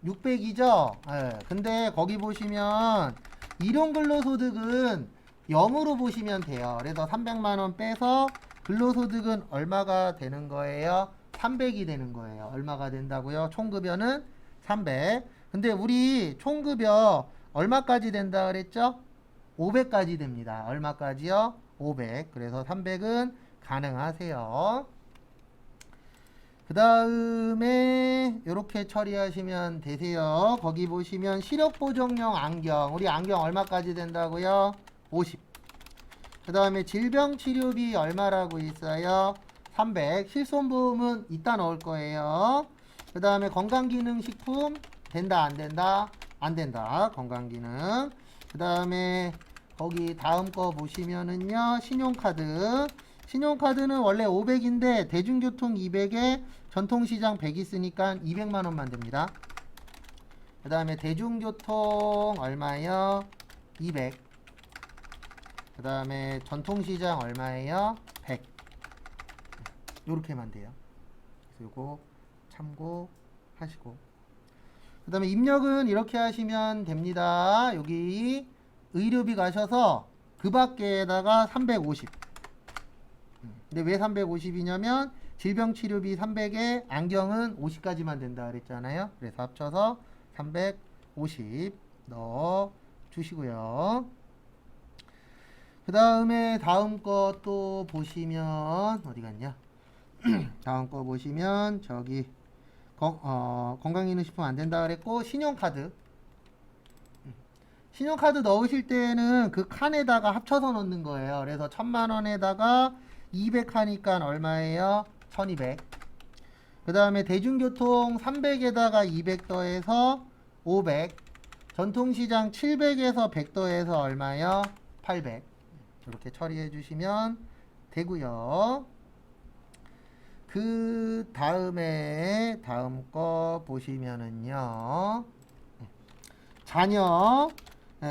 600이죠? 예. 근데 거기 보시면 일용근로소득은 0으로 보시면 돼요. 그래서 300만원 빼서 근로소득은 얼마가 되는 거예요? 300이 되는 거예요. 얼마가 된다고요? 총급여는 300. 근데 우리 총급여 얼마까지 된다 그랬죠? 500까지 됩니다. 얼마까지요? 500. 그래서 300은 가능하세요. 그 다음에 이렇게 처리하시면 되세요. 거기 보시면 시력보정용 안경. 우리 안경 얼마까지 된다고요? 50. 그 다음에 질병치료비 얼마라고 있어요? 300. 실손보험은 이따 넣을 거예요. 그 다음에 건강기능식품 된다 안 된다? 안 된다. 건강기능. 그 다음에 거기 다음 거 보시면은요. 신용카드. 신용카드는 원래 500인데 대중교통 200에 전통시장 100 있으니까 200만원만 됩니다. 그 다음에 대중교통 얼마예요? 200. 그 다음에 전통시장 얼마예요? 100. 요렇게만 돼요. 그래서 요거 참고하시고. 그 다음에 입력은 이렇게 하시면 됩니다. 여기 의료비 가셔서 그 밖에다가 350. 근데 왜 350이냐면 질병치료비 300에 안경은 50까지만 된다 그랬잖아요. 그래서 합쳐서 350 넣어 주시고요. 그 다음에 다음 거 또 보시면 어디 갔냐? 다음 거 보시면 저기 건강기능식품 안 된다 그랬고 신용카드. 신용카드 넣으실 때는 그 칸에다가 합쳐서 넣는 거예요. 그래서 1000만원에다가 200 하니까 얼마예요? 1200. 그 다음에 대중교통 300에다가 200 더해서 500. 전통시장 700에서 100 더해서 얼마요? 800. 이렇게 처리해 주시면 되고요. 그 다음에 다음 거 보시면은요. 자녀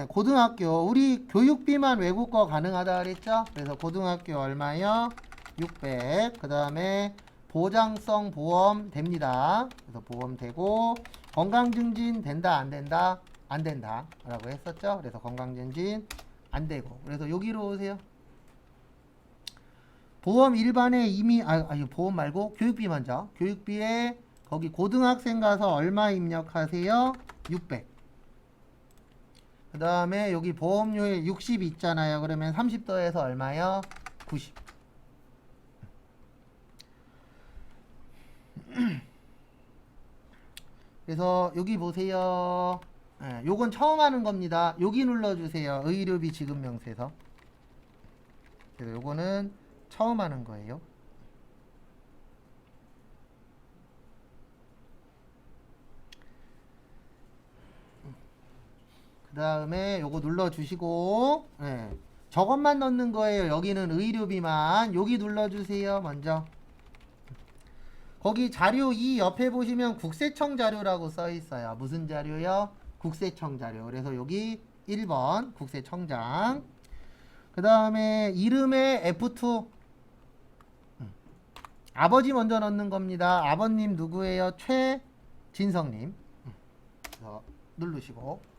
고등학교 우리 교육비만 외국어 가능하다 그랬죠? 그래서 고등학교 얼마요? 600. 그 다음에 보장성 보험 됩니다. 그래서 보험 되고 건강증진 된다 안 된다? 안 된다 라고 했었죠? 그래서 건강증진 안 되고. 그래서 여기로 오세요. 보험 일반에 이미 아니 보험 말고 교육비 먼저. 교육비에 거기 고등학생 가서 얼마 입력하세요? 600. 그 다음에 여기 보험료에 60 있잖아요. 그러면 30 더해서 얼마요? 90. 그래서 여기 보세요. 예, 요건 처음 하는 겁니다. 여기 눌러주세요. 의료비 지급명세서. 그래서 요거는 처음 하는 거예요. 그 다음에 요거 눌러주시고, 예, 저것만 넣는 거예요. 여기는 의료비만. 여기 눌러주세요. 먼저. 거기 자료 이 옆에 보시면 국세청 자료라고 써 있어요. 무슨 자료요? 국세청 자료. 그래서 여기 1번 국세청장. 그 다음에 이름에 F2. 아버지 먼저 넣는 겁니다. 아버님 누구예요? 최진성님. 그래서 누르시고.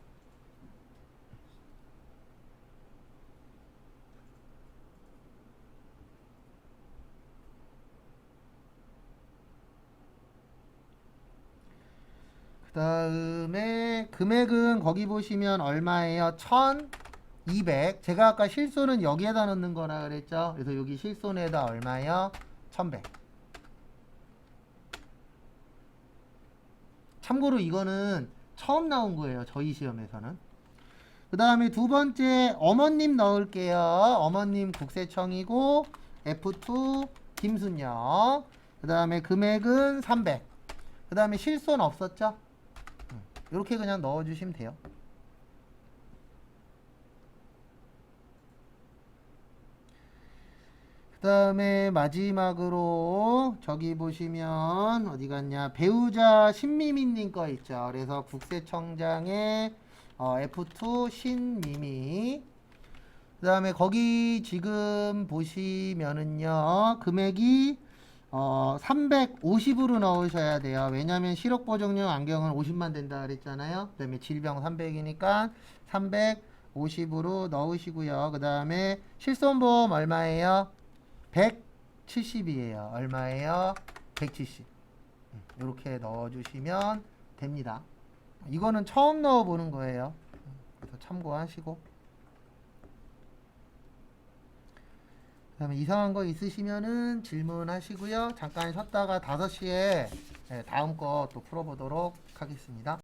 그 다음에 금액은 거기 보시면 얼마예요? 200. 제가 아까 실손은 여기에다 넣는 거라 그랬죠. 그래서 여기 실손에다 얼마예요? 1100. 참고로 이거는 처음 나온 거예요. 저희 시험에서는. 그 다음에 두 번째 어머님 넣을게요. 어머님 국세청이고 F2 김순영. 그 다음에 금액은 300. 그 다음에 실손 없었죠? 이렇게 그냥 넣어주시면 돼요. 그 다음에 마지막으로 저기 보시면 어디 갔냐, 배우자 신미미님 거 있죠. 그래서 국세청장의 F2 신미미. 그 다음에 거기 지금 보시면은요 금액이 350으로 넣으셔야 돼요. 왜냐면 실업보정용 안경은 50만 된다 그랬잖아요. 그 다음에 질병 300이니까 350으로 넣으시고요. 그 다음에 실손보험 얼마예요? 170이에요. 얼마예요? 170. 이렇게 넣어주시면 됩니다. 이거는 처음 넣어보는 거예요. 그래서 참고하시고. 그 다음에 이상한 거 있으시면은 질문하시고요. 잠깐 쉬었다가 5시에 다음 거 또 풀어보도록 하겠습니다.